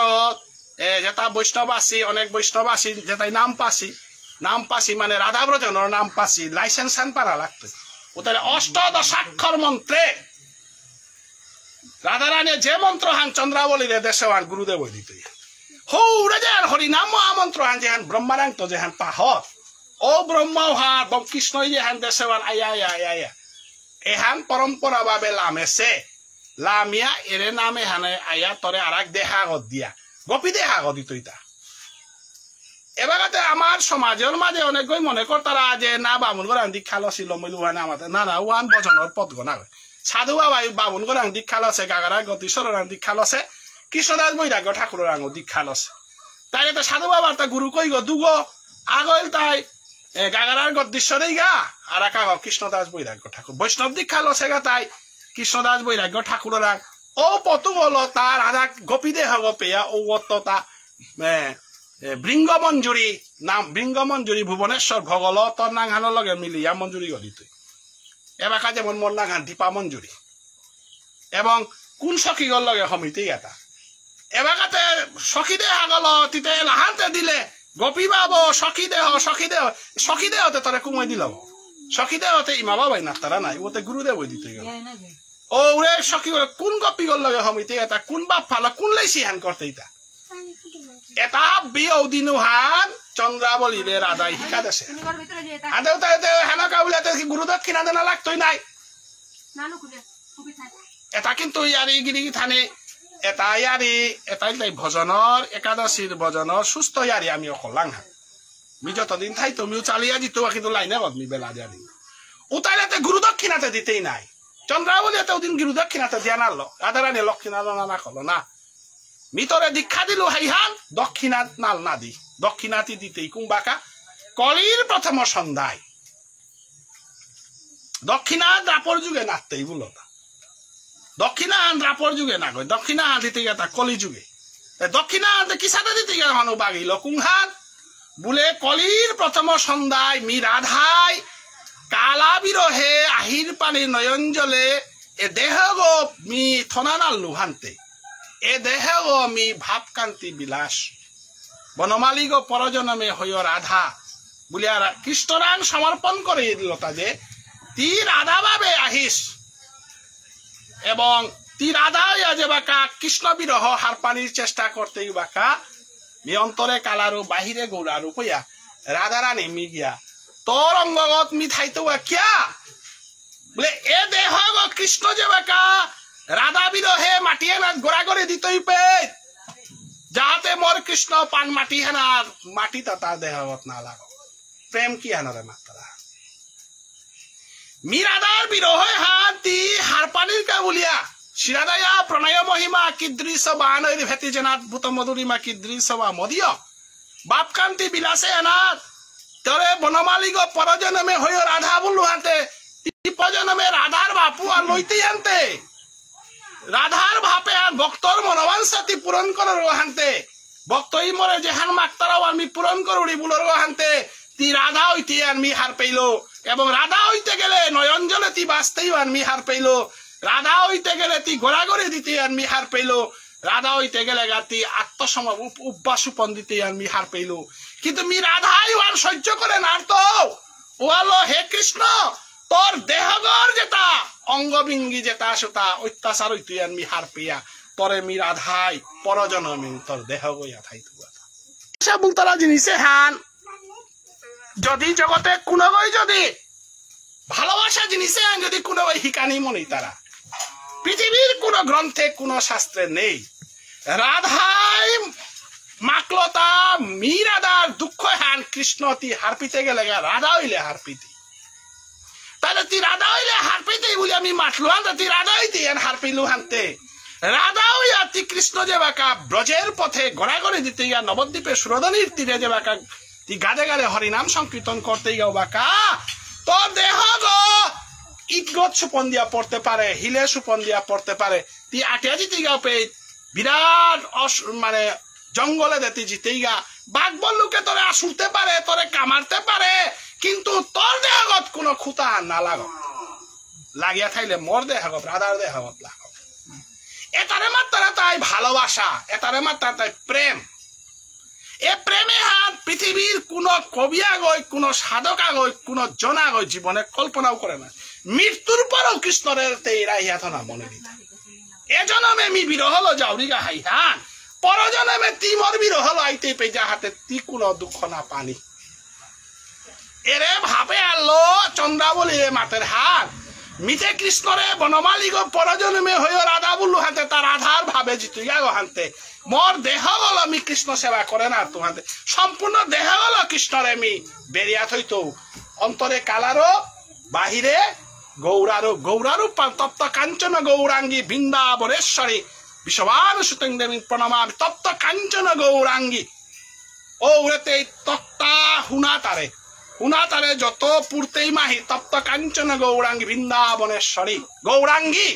যেটা বৈষ্ণব আসি অনেক বৈষ্ণব আসি যেটাই নাম পাসি মানে রাধা ব্রজনের নাম পাসি লাইসেন্স আন পারা লাগতো ওদের অষ্টদশাক্ষর মন্ত্রে রাধারানী যে মন্ত্র হান চন্দ্রাবলী রে দেশওয়ান গুরুদেব দিত হৌরে যে হরিনাম মহামন্ত্র হান যে হান ব্রহ্মারান্ত যে হান পাহর ও ব্রহ্মা হান কৃষ্ণ যে হান দেশওয়ান আয়া এহান পরম্পরা ভাবে লামেছে লামিয়া এরে নামে হানে আয়া তরে আরাক দেহা গদ দিয়া গোপী দেহা গদিত ইতা এবারে আমার সমাজের মাঝে অনেক মনে করতারা যে না বামুন গরাং দীক্ষা লছিল মইলু হয় না আমাদের না ওয়ান ভজনের পথ গনা সাধু বাবা বামুন গরাং দীক্ষা লছে গাগারা গতি সরাং দীক্ষা লছে কৃষ্ণদাস বৈরাগ্য ঠাকুরের আঙ দীক্ষা লছে তাই তো সাধু বাবার তা গুরু কই গো দুগো আগল তাই গাগারার গদ্দীশ্বরেই গা আর একা কৃষ্ণদাস বৈরাগ্য ঠাকুর বৈষ্ণব দীক্ষা লছে গা তাই কৃষ্ণদাস বৈরাগ্য ঠাকুরের ও পতু বলো তার আধা গোপী দেহ গোপেয়া ও তা বৃঙ্গ মঞ্জুরি নাম বৃঙ্গ মঞ্জুরি ভুবনেশ্বর ভগল তোর নাঙানোর লগে মিলিয়া মঞ্জুরি গলি তুই এবাকা যেমন মোর নাঙান দীপা মঞ্জুরি এবং কোন সখীগর লগে সমিতি এটা এবাকাতে সখী দেহ গল তিতে লাহানতে দিলে গোপী বাবু সখী দেহতে তোরে কুমাই দিল সখীদের ওতে ইমা বাবাই না তারা নাই ওতে গুরুদেব ওই দিতে গেল ও ওরে সখী কোন গপি গল লগে হমিতে এটা কোন বাপ ফালা কোন লাইছি হান করতে ইতা এটা বিও দিনুহান চন্দ্রাবলীরে রাধাই শিকা দেছে আদেও তাই হেনকা উলাতে গুরু দক্ষিণা দেনা লাগতই নাই এটা কিন্তু ইয়ারি গিরি থানে এটা ইয়ারি এটাই তাই ভজনৰ একাদশীর ভজনৰ সুস্থ ইয়ারি আমি অকলাং হা মি যতদিন থাই তুমিও চালিয়া দিত কিন্তু লাইনে বদমি বেলা দিয়ারি উতাইলাতে গুরু দক্ষিণাতে দিতেই নাই চন্দ্রাবলী এত দিন গুরু দক্ষিণাতে দিয়া নালো রাধারানী লক্ষিণা না কলো না মিতরে দীক্ষা দিলো হাইহান দক্ষিণাত নাল না দি দক্ষিণাতি দিতেই কুম্বাকা কলির প্রথম সন্ধ্যায় দক্ষিণা দ্রাপর যুগে নাতেই বলো দক্ষিণা দ্রাপর যুগে না গই দক্ষিণা দিতে গেতা কলি যুগে দক্ষিণা কি সাথে দিতে গে হনু বাগিল কুংহান বলে কলির প্রথম সন্ধ্যায় মি রাধাই কালা বিরহে আহির পানি নয়ন জলে এ দেহ গো মি থনানাল লুহান্তে এ দেহ গো মি ভাবকান্তি বিলাস বনমালী গো পরজনমে হইয় রাধা বলিয়া কৃষ্ণরাং সমর্পণ করে লতা যে তি রাধা ভাবে আহিস এবং তি রাধা যে বাকা কৃষ্ণ বিরহ হার পানির চেষ্টা করতেই বাকা মি অন্তরে কালারু বাহিরে গৌরারু কইয়া রাধারানী মি গিয়া তোর অঙ্গগত মি থাইতো কিয়া বলে এ দেহ গো কৃষ্ণ যে বাকা রাধা বিরহে মাটিয়ে না গোড়া করে দিতই পে যাতে মোর কৃষ্ণ পান মাটি হেনার মাটি তার দেহগত না লাগো প্রেম কি হেনরে মাত্রা মি রাধার বিরহে হাতি হার পানির কা বলিয়া শিরাদয়া প্রণয় মহিমা কিদৃশ বানৈর ভেতি জেনাত ভূত মধুরিমা কিদৃশ বা মদিয় বাপকান্তি বিলাসে এনাথ তরে বনমালী গো পরজনমে হইয় রাধা বললু হাতে প্রজনমে রাধার বাপু আর লইতে আনতে রাধার ভাপে আর ভক্তর মনোবাঞ্ছাতি পূরণ করার হানতে ভক্তই মরে যেহান মাক্তারাও আমি পূরণ করুড়ি বুলোর হানতে তি রাধা হইতে আনমি হার পেইল এবং রাধা হইতে গেলে নয়ন জলে তি বাঁচতেই আনমি হার পেইল রাধা হইতে গেলে তি গোড়াগড়ি দিতে আনমি হার পেইল রাধা হইতে গেলে গাতি আত্মসম উপাসুপন দিতে আনমি হার পেইল কিন্তু মি রাধাই আর সহ্য করে না তো ওয়ালো হে কৃষ্ণ তোর দেহগর যেটা অঙ্গবিঙ্গি যেটা সেটা অত্যাচার হইতে আনমি হার পেয়া পরে মি রাধাই পরজনমে তোর দেহ গইয়া থাইতু এবং তারা জিনিসে হান যদি জগতে কোনো যদি ভালোবাসা জিনিসে হান যদি কোনো হিকানি মনে তারা পৃথিবীর কোন গ্রন্থে কোন শাস্ত্রে নেই রাধাই মাকলতা মি রাধার দুঃখ হান কৃষ্ণ তি হারপিতে গেলে রাধা হইলে হারপিতি তাহলে তি রাধা হইলে হারপিতেই বলি আমি মাতলু হান তি রাধা হইতে হারপিলু হানতে রাধা হইয়া তি কৃষ্ণ যে বাকা ব্রজের পথে গড়াগড়ি দিতে গিয়া নবদ্বীপে সুরধনীর তীরে যে বাকা তি গাদে গাদে হরিনাম সংকীর্তন করতে গিয়াও বাকা তো দেহ গো ইট গছ সুপন দিয়া পড়তে পারে হিলে সুপন দিয়া পড়তে পারে তি আটিয়া জিতে গা পে বিরাট মানে জঙ্গলে দেতে জিতে গা বাঘ বল্লুকে তোরে আসুলতে পারে তোরে কামারতে পারে কিন্তু তোর দেহগত কোনো খুঁতা না লাগো লাগিয়া থাইলে মোর দেহগত রাধার দেহগত লাগো এটারে মাত্রা তাই ভালোবাসা এটারে মাত্রা তাই প্রেম এ প্রেমে হাত পৃথিবীর কোন কবি আগই কোন সাধক আগই কোন জন আগই জীবনে কল্পনাও করে না মৃত্যুর পরও কৃষ্ণের তেইরা হিয়াথনা মনে দিতা এজনমে মি বিরহ হলো যাওরিগা হাইহান পরজনমে তিমর বিরহ হলো আইতে পেজা হাতে তি কোনো দুঃখ না পানি এরে ভাবে আলো চন্দ্রাবলী রে মাতের হাত মিঠে কৃষ্ণরে বনমালী গো পরজনমে হইয় রাধা বললু হাতে তার আধার ভাবে জিতুইয়া গো হানতে মোর দেহ গল আমি কৃষ্ণ সেবা করে না তোমাতে সম্পূর্ণ দেহ গল কৃষ্ণরে মি বেরিয়া থইতো অন্তরে কালারো বাহিরে গৌরারো গৌরারূপ তপ্ত কাঞ্চন গৌরাঙ্গী বৃন্দাবনেশ্বরী বিশ্ববান সুতং দেবী প্রণমামি তপ্ত কাঞ্চন গৌরাঙ্গী ও উড়েতে তক্তা হুনা তারে যত পূর্তেই মাহি তপ্ত কাঞ্চন গৌরাঙ্গী বৃন্দাবনেশ্বরী গৌরাঙ্গী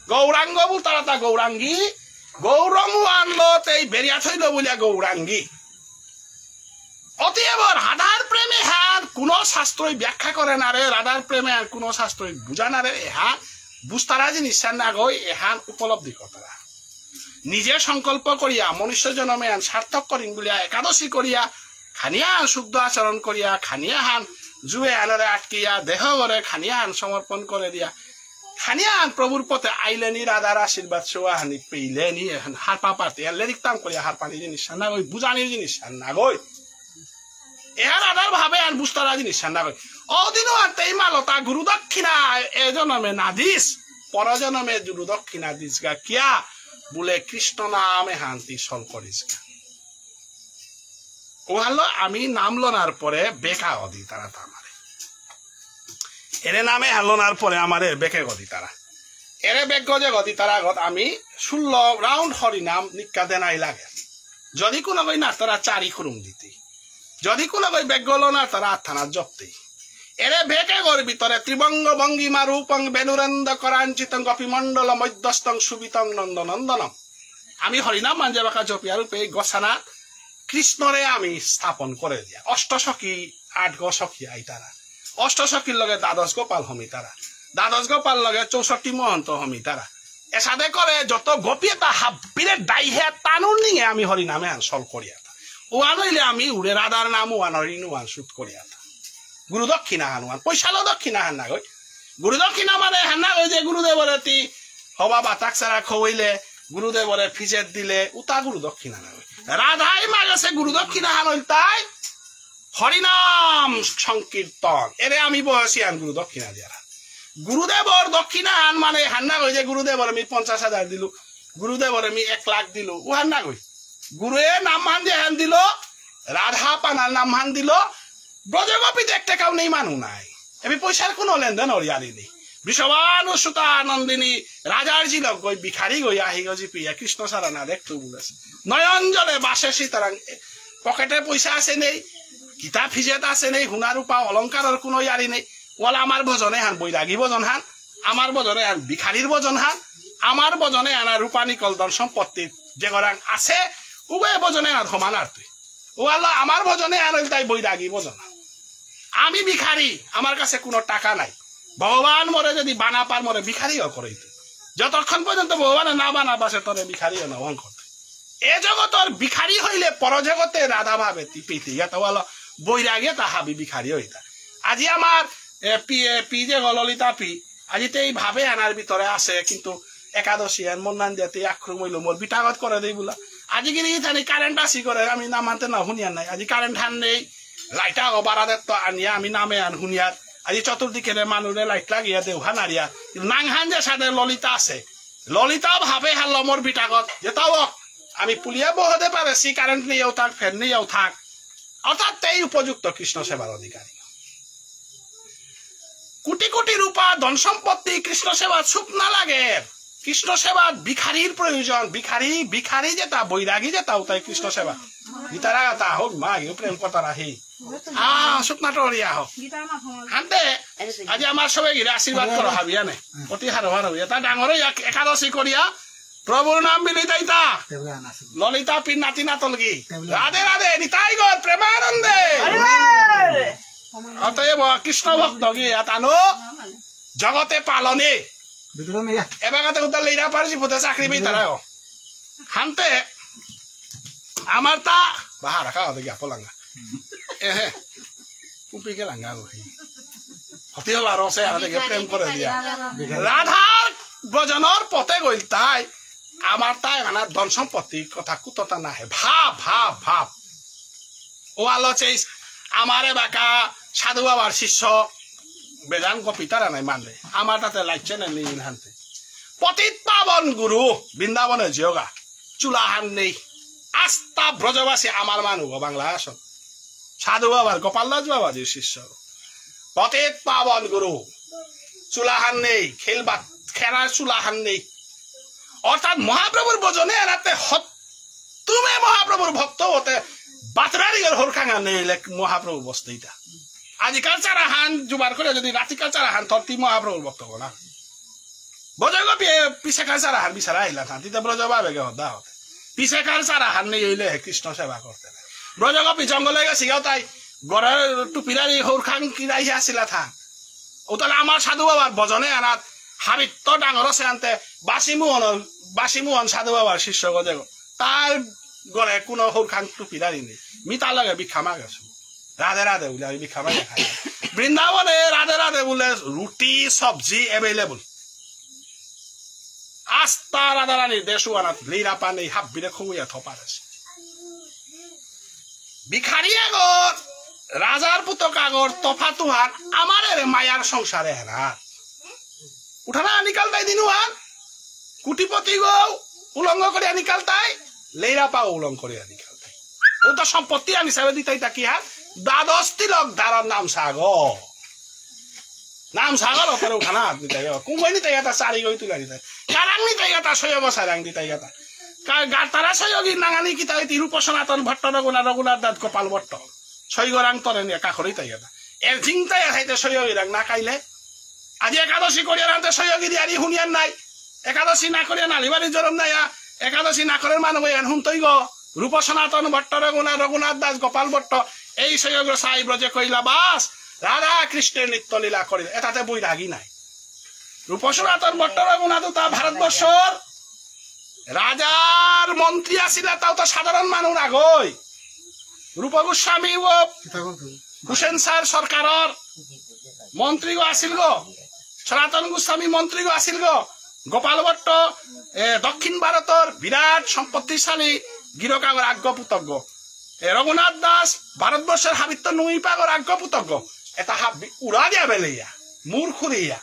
গৌরাঙ্গ বল তারা তা গৌরাঙ্গী গৌরঙ্গ আনলো তেই বেরিয়া থইল বলিয়া গৌরাঙ্গী অতএব রাধার প্রেমে হার কোন শাস্ত্রই ব্যাখ্যা করে না রে রাধার প্রেমে আর কোন শাস্ত্রই বুঝা না রে এহা বুঝতারা জিনিস না গই এহান উপলব্ধি করা নিজে সংকল্প করিয়া মনুষ্য জন্মে আন সার্থক করিন বলিয়া একাদশী করিয়া খানিয়া শুদ্ধ আচরণ করিয়া খানিয়া হান জুয়ে আনরে আটকিয়া দেহ করে খানিয়ান সমর্পণ করে দিয়া খানিয়ান প্রভুর পথে আইলেনি রাধার আশীর্বাদ সোয়াহানি পেইলেনি এখন হার পা পারতে এলে দিকতাম করিয়া হার পানি জিনিস না গই বুঝানির জিনিস না গই এর আধার ভাবে আর বুঝতারা জিনিস না গই অদিনও আর তেই মালতা গুরু দক্ষিণা এ জন্মে না দিস পরজন্মে গুরু দক্ষিণা দিস গা কিয়া বলে কৃষ্ণ নামে হান্তি সল করিস গা ও হলো আমি নাম লনার পরে বেকা অদি তারা তো আমারে এরে নামে হালনার পরে আমারে বেকে গদি তারা এরে বেক গজে গদি তারা গত আমি 16 রাউন্ড হরি নাম নিকা দেনাই লাগে যদি কোনো কই না তারা চারি খুরুম দিতে যদি কোনো কই বেক গল না তারা আথানা জপতে এরে বেকে গর ভিতরে ত্রিবঙ্গ ভঙ্গিমা রূপং বেনুরন্দ করাঞ্চিতং কপিমণ্ডল মধ্যস্থং সুবিতং নন্দনন্দনম আমি হরিনাম মানজে বাকা জপিয়া রূপে গসানা কৃষ্ণরে আমি স্থাপন করে দিয়া অষ্টসখী 8 গো সখী আই তারা অষ্টসখীর লগে দ্বাদশ গোপাল হমি তারা দ্বাদশ গোপাল লগে 64 মহন্ত হমি তারা এসাদে করে যত গোপীয়ে তা হাবিরে ডাইহে তানুর নিয়ে আমি হরি নামে আনসল করিয়া ও আনইলে আমি উড়ে রাধার নাম ওয়ান হরিনু ওয়ান শুট করিয়া গুরু দক্ষিণা হানুয়ান পয়সালো দক্ষিণা হান্না গই গুরু দক্ষিণা মানে হান্না গই যে গুরুদেবরে তি হবা বাতাক সারা খইলে গুরুদেবরে ফিজেট দিলে উতা গুরু দক্ষিণা না রাধাই মাগেছে গুরু দক্ষিণা হানইল তাই হরিনাম সংকীর্তন এরে আমি বয়সিয়ান গুরু দক্ষিণা দিয়া গুরুদেবর দক্ষিণা হান মানে হান্না কই যে গুরুদেবর আমি 50,000 দিলু গুরুদেবর আমি 1 লাখ দিলু ও হান্না কই গুরুয়ে নাম হান যে হান দিল রাধা পানার নাম হান দিল ব্রজগোপী দেখতে কাউ নেই মানু নাই আমি পয়সার কোনো লেনদেন হরিয়ালি নেই বৃষভানু সুতা নন্দিনী রাজার জিলক গই ভিখারি গই আহি গজি পিয়া কৃষ্ণ সারা না দেখতো বলেছে নয়ন জলে বাসে সীতারাং পকেটে পয়সা আছে নেই কিতাব ফিজেত আছে নেই হুনা রূপা অলংকারের কোনো ইয়ারি নেই ওলা আমার ভজনে হান বৈরাগী ভজন হান আমার ভজনে হান ভিখারির ভজন হান আমার ভজনে আনা রূপানি কলদন সম্পত্তি যে গরাং আছে উভয় ভজনে আর সমান আর তুই ওলা আমার ভজনে আনল তাই বৈরাগী ভজন আমি ভিখারি আমার কাছে কোনো টাকা নাই ভগবান মরে যদি বানা পার মরে ভিখারিও করে যতক্ষণ পর্যন্ত ভগবানের না বানা বাসে তোরে ভিখারিও না ওয়ান করতে এ জগতর ভিখারি হইলে পরজগতে রাধা ভাবে পেতে ইয়া তো বলো বৈরাগে তা হাবি ভিখারি হইতা আজি আমার পি যে ললিতা পি আজি তো এই ভাবে আনার ভিতরে আছে কিন্তু একাদশী আর মন্নান দিয়াতে আক্রম হইল মোর বিটাগত করে দেই বলা আজি কি জানি কারেন্ট আসি করে আমি না মানতে না শুনিয়ার নাই আজি কারেন্ট হান নেই লাইটা বারাদের তো আনিয়া আমি নামে আন শুনিয়ার আজি চতুর্দিকে মানুষে লাইট লাগিয়া দেউহা নারিয়া নাংহান যে সাদে ললিতা আছে ললিতা ভাবে হাল মোর বিটাগত যেটাও আমি পুলিয়া বহতে পারে সি কারেন্ট নিয়েও থাক ফ্যান নিয়েও থাক অর্থাৎ তেই উপযুক্ত কৃষ্ণ সেবার অধিকারী কোটি কোটি রূপা ধন সম্পত্তি কৃষ্ণ সেবা সুখ না লাগে কৃষ্ণ সেবা ভিখারির প্রয়োজন ভিখারি ভিখারি যেটা বৈরাগী যেটাও তাই কৃষ্ণ সেবা গীতারা তা হোক মা প্রেম কথা রাহি শুকনাটরিয়া হোক হানতে আজি আমার সবাই গিরে আশীর্বাদ করো হাবিয়া নে অতি হারহার হইয়া তা ডাঙরে একাদশী করিয়া প্রভুর নাম মিলি যাইতা ললিতা পীর নাতি নাতলগি রাধে রাধে নিতাই গর প্রেমানন্দে অতএব কৃষ্ণ ভক্ত গিয়া তানো জগতে পালনে এবারে উদ্ধার লইরা পারছি ভূতে চাকরি পেয়ে তারা হানতে আমার তা বাহা রাখা হতে গিয়া পলাঙ্গা এহে কুপিকে লাঙ্গা গহি হতে হল আর সে আমাদেরকে প্রেম করে দিয়া রাধার ভজনের পথে গইল তাই আমার তাই মানে ধন সম্পত্তি কথা কুততা নাহে ভাব ভাব ভাব ও আলোচে আমারে বাকা সাধু বাবার শিষ্য বেদান গোপী তারা নাই মানলে আমার তাতে লাগছে না নেই হানতে পতিত পাবন গুরু বৃন্দাবনে জিওগা চুলাহান নেই আস্থা ব্রজবাসী আমার মানুষ বাংলা আসন সাধু বাবার গোপাল দাস বাবাজির শিষ্য পতিত পাবন গুরু চুলাহান নেই খেলবা খেলার চুলাহান নেই অর্থাৎ মহাপ্রভুর ভজনে এরাতে তুমি মহাপ্রভুর ভক্ত হতে বাতরারিগর হরখাঙা নেই মহাপ্রভু বস্তিটা আজিকাল চারা হান জুবার করে যদি রাতিকাল চারা হান তর্তি মহাপ্রভুর ভক্ত না বজগোপী পিছেকার চারা হান বিচারা আইলা না তিতে ব্রজবা বেগে হদা হতে পিছেকার চারা হান নেই হইলে কৃষ্ণ সেবা করতে না ব্রজগোপী জঙ্গলে গেছি তাই গড়ের টুপিরারি হরখাং কিরাই আসিলা থা ও তাহলে আমার সাধু বাবার ভজনে আনাত হাবিত্য ডাঙর আছে আনতে বাসিমোহন সাধু বাবার শিষ্য গজে তার গড়ে কোনো হরখাং টুপিরারি নেই মিতা লাগে ভিক্ষা মাগেছো রাধে রাধে বলে আমি ভিক্ষা মাগে খাই বৃন্দাবনে রাধে রাধে বলে রুটি সবজি এভেলেবল আস্তা রাধা রানী দেশুয়ানাত লিরা পানি হাব্বিরে খুঁয়া থপার আছে ভিখারি আগর রাজার পুতক আগর তফা তুহান আমার মায়ার সংসারে হেনার উঠানা নিকালতাই দিনুহান কুটিপতি গো উলঙ্গ করে নিকালতাই লেরা পাও উলঙ্গ করে নিকালতাই ও তো সম্পত্তি আনি হিসাবে দিতাই তাকি হার দ্বাদশ তিলক ধারার নাম সাগর ওপরে উঠানা দিতাই কুঙ্গই নিতাই এটা চারি গই তুলা দিতাই কারাং নিতাই এটা সয়গ সারাং দিতাই এটা তারা সয়গী নাঙানি কিতাই তিরূপ সনাতন ভট্ট রঘুনাথ দাস গোপাল ভট্ট সৈগরাং তরে নিয়ে কাখরই তাই এটা এর ঝিংতাই খাইতে সৈগীরাং না খাইলে আজি একাদশী করিয়া আনতে সৈগী দিয়ারি শুনিয়ান নাই একাদশী না করিয়া নালিবাড়ি জরম নাই একাদশী না করে মানুষ শুনতই গ রূপ সনাতন ভট্ট রঘুনাথ দাস গোপাল ভট্ট এই সৈগ্র সাই ব্রজে কইলা বাস রাধা কৃষ্ণের নিত্য লীলা করিল এটাতে বৈরাগী নাই রূপ সনাতন ভট্ট রঘুনাথ তা ভারতবর্ষর রাজার মন্ত্রী আসিলা তাও তো সাধারণ মানুষ আগই রূপ গোস্বামী ও হুসেন স্যার সরকারের মন্ত্রী গো আসিল গো সনাতন গোস্বামী মন্ত্রী গো আসিল গো গোপাল ভট্ট দক্ষিণ ভারতের বিরাট সম্পত্তিশালী গিরকাগর আজ্ঞ পুতজ্ঞ রঘুনাথ দাস ভারতবর্ষের হাবিত্য নুইপাগর আজ্ঞ পুতজ্ঞ এটা হাবি উড়া দিয়া বেলাইয়া মূর্খুরিয়া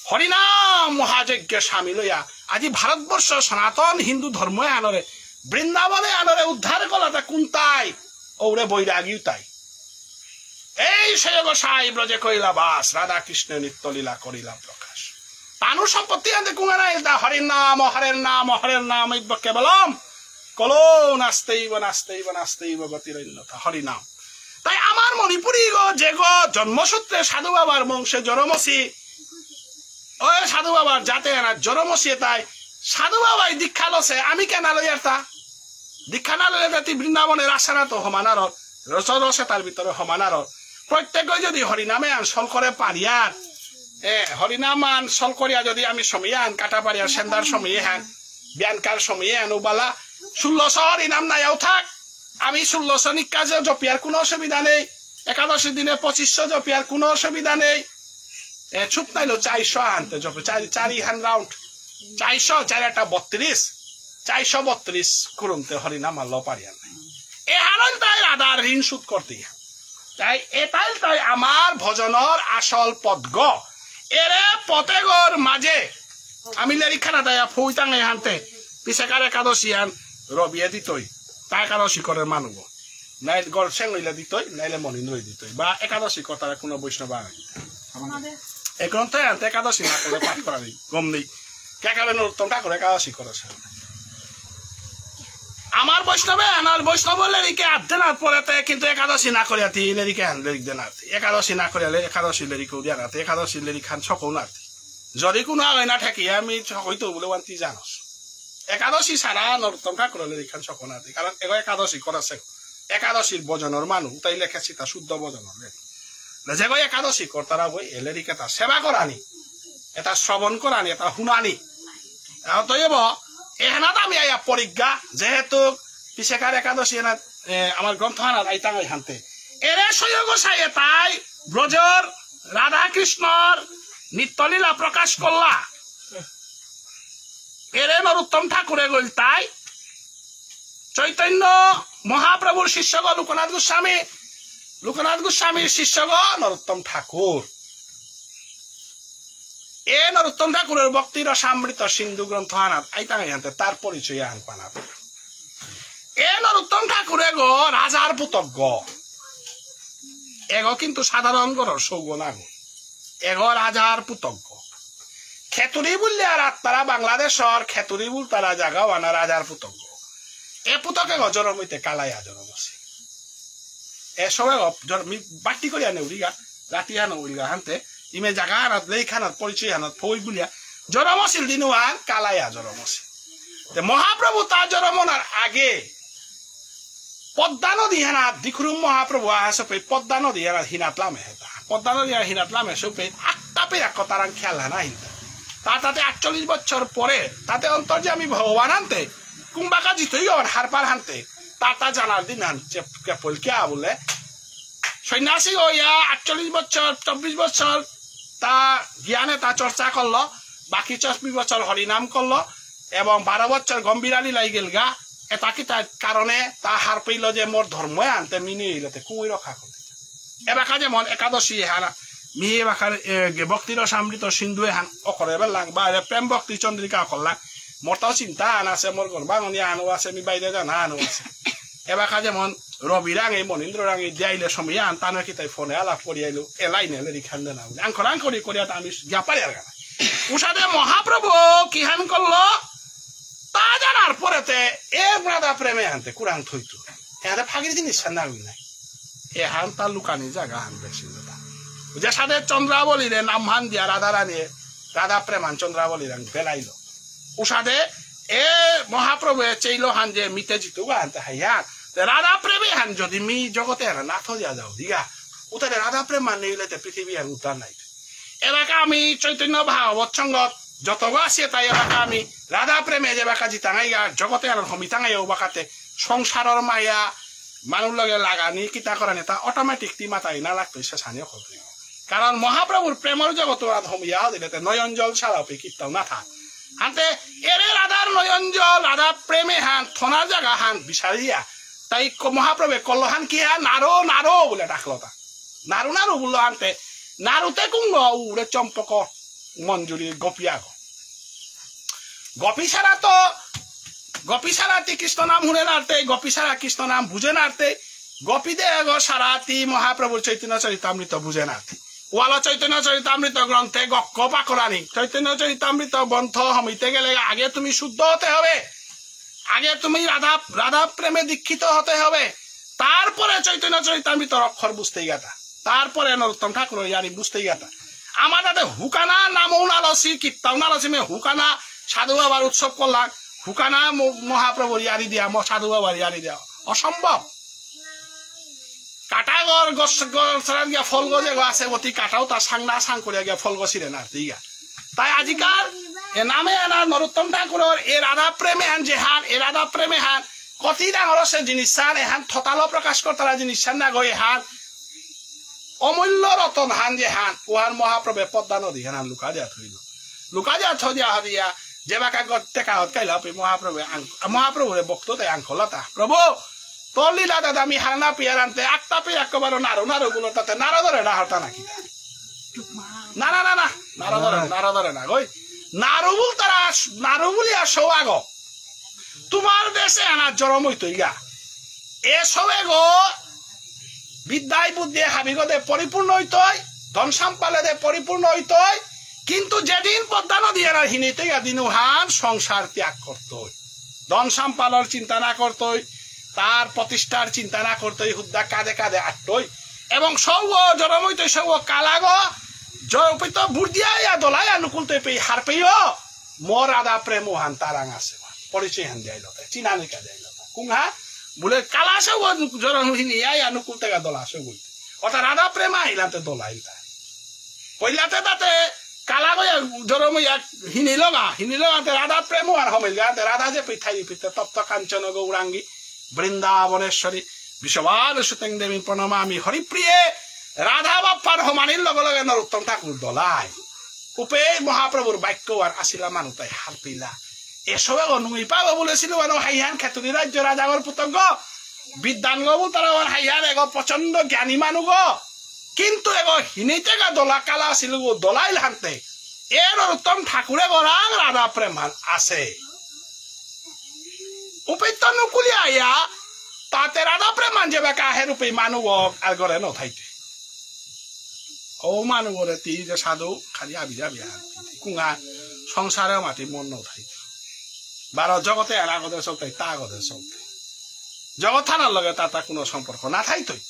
হরিনাম মহাযজ্ঞ স্বামী লইয়া আজি ভারতবর্ষ সনাতন হিন্দু ধর্ম আনরে বৃন্দাবনে আনরে উদ্ধার কলাটা কোনটাই ওরে বৈরাগী তাই এই সৈগ সাই ব্রজে কইলা বাস রাধা কৃষ্ণ নিত্য লীলা করিলা প্রকাশ তানু সম্পত্তি আনতে কুঙানাই হরের নাম কেবলম কলো নাস্তেইব গতিরন্যতা হরিনাম তাই আমার মণিপুরী গো যে গো জন্মসূত্রে সাধু বাবার বংশে জরমসি ওই সাধু বাবার যাতে না জরমসি তাই সাধু বাবাই দীক্ষা লছে আমি কেন লইয়ার তা দীক্ষা না লইলে জাতি বৃন্দাবনের আশারা তো সমানার রসে তার ভিতরে সমানার প্রত্যেকে যদি হরিনামে আন সল করে পারিয়ার হরিনাম আন সল করিয়া যদি আমি সময়ে আন কাটা পারিয়ার সেন্দার সময়ে হান বিয়ানকার সময়ে আনু বালা 1600 হরিনাম নাইও থাক আমি 1600 নিকাজে জপিয়ার কোনো অসুবিধা নেই একাদশী দিনে 2500 জপিয়ার কোনো অসুবিধা নেই ছুপ নাইলো 400 আনতে জপে 4 হান রাউন্ড 400 432 করুনতে হরিনাম আল্লাহ পারিয়ার নাই এ হারন তাই রাধার ঋণ শোধ করতে তাই এটাই তাই আমার ভজনের আসল পদ্গ এরে পতেগর মাঝে আমি লেরিখানা দেয়া ফুই টাঙে হানতে পিছেকার একাদশী আন রবিয়ে দিতই তা একাদশী করে মানুষ নাই গড় সেঙ্গইলে দিতই নাইলে মনি নই দিতই বা একাদশী কর্তারা কোনো বৈষ্ণব এই গ্রন্থে আনতে একাদশী না করে পাঠ করা নেই গম নেই কেকালে নরোত্তমটা করে একাদশী করেছে আমার বৈষ্ণবে আনার বৈষ্ণব লেরিকে আধেনাথ পড়াতে কিন্তু একাদশী না করিয়াতি লেরিকে আন লেরিক দেনাতি একাদশী না করিয়ালে একাদশী লেরিকেও দিয়া নাতি একাদশী লেরিক খান সকৌ নাতি যদি কোনো আগে না থাকি আমি হয়তো বলে ওয়ান্তি জানস একাদশী ছাড়া নরোত্তম ঠাকুর লেরিক খান সকৌ নাতি কারণ এগো একাদশী করেছে একাদশীর বজনের মানুষ তাই লেখেছি তা শুদ্ধ বজনের লেরিক যে একাদশী কর্তারা বই এ লেরিক এটা সেবা করানি এটা শ্রবণ করানি এটা শুনানি অতএব এখানাত আমি আয়া পরিজ্ঞা যেহেতু পিছেকার একাদশী এনা আমার গ্রন্থ হানাত আইতাঙাই হানতে এরে সৈয়গ সাইয়ে তাই ব্রজর রাধা কৃষ্ণর নিত্যলীলা প্রকাশ করলা এরে নরোত্তম ঠাকুরে গইল তাই চৈতন্য মহাপ্রভুর শিষ্যগ লোকনাথ গোস্বামীর শিষ্যগ নরোত্তম ঠাকুর এ নরোত্তম ঠাকুরের ভক্তির রসামৃত সিন্ধু গ্রন্থ আনাত আইতাঙাই হানতে তার পরিচয় আন পানাত এ নরোত্তম ঠাকুরে গো রাজার পুতজ্ঞ এগো কিন্তু সাধারণ গড় সৌগ নাগো এগো রাজার পুতজ্ঞ খেতুরি বললে আর তারা বাংলাদেশর খেতুরি বল তারা জাগাও আনা রাজার পুতজ্ঞ এ পুতকে গো জরম হইতে কালাইয়া জরম আছে এ সবাই বাটি করি আনে উড়িগা রাতি আনো উড়িগা হানতে ইমে জাগা আনাত লেখানাত পরিচয় আনাত ফই বুলিয়া জরম আছিল দিনুয়ান কালাইয়া জরম আছে মহাপ্রভু তা জরমনার আগে পদ্মা নদী হেনাত দিখুরুম মহাপ্রভু আসপে পদ্মা নদী হেনাত হিনাতলামে হেতা পদ্মা নদী হিনাতলামে সুপে আটটাপে এক তারাং খেয়াল হানা হিনতা তাতে 48 বছর পরে তাতে অন্তর্যামী ভগবান আনতে কুম্বাকা জিতই হারপার হানতে তা জানার দিন হান কেপল কে বলে সন্ন্যাসী হইয়া 48 বছর 24 বছর তা জ্ঞানে তা চর্চা করলো, বাকি 24 বছর হরিনাম করলো এবং 12 বছর গম্ভীরালি লাই গেল গা। এটা কি তার কারণে তা হার পেইল যে মোর ধর্ম আনতে মিনি হইলতে কুই রক্ষা করতে। এবাকা যেমন একাদশী হারা মিয়ে বাখার ভক্তির সামৃত সিন্ধু হান অকরে বেলাং বা প্রেম ভক্তি চন্দ্রিকা করলাম। মোর তাও চিন্তা আন আছে, মোর গর্বাঙনি আনো আছে, আমি বাইরে জানা আনো আছে। এবাকা যেমন রবি রাঙে মনীন্দ্র রাঙে দিয়াইলে সময় আন তানো কি তাই ফোনে আলাপ করি আইলো এলাই নেলে রিখান দেনা আঙ্করাং করি করিয়া আমি জ্ঞাপারি আর গানা উষাদে মহাপ্রভু কি হান করলো তা জানার পরেতে এ রাধা প্রেমে আনতে কুরাং থইতো এহাতে ফাঁকির জিনিস না নাই এ হান তার লুকানি জায়গা হান বেশি যে সাথে চন্দ্রাবলী রে নাম হান দিয়া রাধা রানী রাধা প্রেমান চন্দ্রাবলী রাং বেলাইল উষাদে এ মহাপ্রভু চেইল হান যে মিতে জিতু আনতে হাইয়ান রাধা প্রেমে হান যদি মি জগতে না থিয়া যাও দিঘা উতারে রাধা প্রেম মানে পৃথিবী আর উত্তর নাই। এলাকা আমি চৈতন্য ভাগবত সঙ্গত যত আছে তাই এলাকা আমি রাধা প্রেমে যে বাকা জিতাঙাইগা জগতে আর হমিতাঙাই বাকাতে সংসারের মায়া মানুষ লগে লাগানি কিতা করা নেতা অটোমেটিক তি মাতাই না লাগতো সে স্থানীয় করতে। কারণ মহাপ্রভুর প্রেমের জগত হমিয়া দিলে নয়নজল ছাড়াও কীর্তন না থাক হাতে এরে রাধার নয়নজল রাধা প্রেমে হান থনার জায়গা হান বিচারিয়া তাই মহাপ্রভু কল্ল হান কি হা নারো নারো বলে ডাকলো তা নারু নারু বললো আনতে নারুতে কুঙ্গ উড়ে চম্পক মঞ্জুরি গোপী আগ গোপী ছাড়া কৃষ্ণ নাম শুনে নাড়তে গোপী ছাড়া কৃষ্ণ নাম বুঝে নাড়তে গোপী দে সারাতি মহাপ্রভুর চৈতন্য চরিতামৃত বুঝে নাড়তে ওয়ালা চৈতন্য চরিতামৃত গ্রন্থে গক্ষ পাকরানি চৈতন্য চরিতামৃত গ্রন্থ হমিতে গেলে আগে তুমি শুদ্ধ হতে হবে, আগে তুমি রাধা প্রেমে দীক্ষিত হতে হবে, তারপরে চৈতন্য চরিতামৃত অক্ষর বুঝতেই গাতা, তারপরে নরোত্তম ঠাকুর ইয়ারি বুঝতেই গাতা। আমার তাতে হুকানা নামও নালসি কীর্তন নালসি মে হুকানা সাধু বাবার উৎসব করলাম হুকানা মহাপ্রভুর ইয়ারি দিয়া সাধু বাবার ইয়ারি দেওয়া অসম্ভব। কাটাগর গছ গিয়া ফল গজে আছে অতি কাটাও তার সাংনা সাং করিয়া গিয়া ফল গছিরে না দিঘা। তাই আজিকার এ নামে আনার নরোত্তম ঠাকুরের এ রাধা প্রেমে হান যে হান এ রাধা প্রেমে হান কতি ডাঙর সে জিনিস চান এহান থতালো প্রকাশ করতারা জিনিস চান না গই হান অমূল্য রতন হান যে হান ওহান মহাপ্রভে পদ্মা নদী হান লুকা দিয়া থইল লুকা দিয়া থ দিয়া হদিয়া যে বাকা টেকা হত কাইলা মহাপ্রভুরে বক্ততে আঙ্কলতা প্রভু তোর লীলা দাদা আমি হানা পিয়ার আনতে একটা পেয়ে একবার নারো নারো গুলো তাতে নারো ধরে না হতা নাকি না না না না নারো ধরে না ওই নারু বল তারা নারু বলিয়া সৌয়াগ তোমার দেশে আনার জরম হইতই গা এসবে গো বিদ্যায় বুদ্ধি হাবিগদে পরিপূর্ণ হইতই ধন সম্পালে দে পরিপূর্ণ হইতই কিন্তু যেদিন পদ্মা নদী আর হিনিতে দিনু হান সংসার ত্যাগ করতই ধন সম্পালর চিন্তা না করতই তার প্রতিষ্ঠার চিন্তা না করতই হুদ্দা কাঁধে কাঁধে আটতই এবং সৌ জরম হইতই সৌ কালাগ জয়পিত বুড়দিয়া দলাই অনুকূলতে পেয়ে হার পেয়েও মোর রাধা প্রেম হান তারাং আছে পরিচয় হান যাইল চিনানিকা যাইল কুংহা বলে কালা সব জরহিনী অনুকূল থেকে দলা সব বলতে অর্থাৎ রাধা প্রেম আহিলাতে দলাই পইলাতে তাতে কালা গয়া জরম হিনি লগাতে রাধা প্রেম আর হমিল গাতে রাধা যে পিঠাই পিঠে তপ্ত কাঞ্চন গৌরাঙ্গী বৃন্দাবনেশ্বরী বিশ্ববাদ সুতেং দেবী প্রণমামি হরিপ্রিয়ে রাধা বাপ্পার সমানির লগে লগে নরোত্তম ঠাকুর দলাই উপে মহাপ্রভুর বাক্য আর আসিলা মানুহ তাই হার পিলা এসবে নুই পাব বলেছিল হাইহান খেতুরি রাজ্য রাজাগর পুতঙ্গ বিদ্যান গবু তারা হাইহান এগো প্রচন্ড জ্ঞানী মানুষ গো কিন্তু এগো হিনিতে গা দলা কালা আছিল গো দলাইল হানতে এ নরোত্তম ঠাকুরে গরাং রাধা প্রেমান আছে উপেত্য নুকুলি আইয়া তাতে রাধা প্রেমান যে বেকা আহে রূপে মানুষ আর গড়ে নথাইতে ও মানুষরে তি যে সাধু খালি আবি যাবি কুঙা সংসারে মাটি মন নথাই বারো জগতে আর আগতে চলতে তা আগতে চলতে জগৎ থানার লগে তা কোনো সম্পর্ক না থাইতই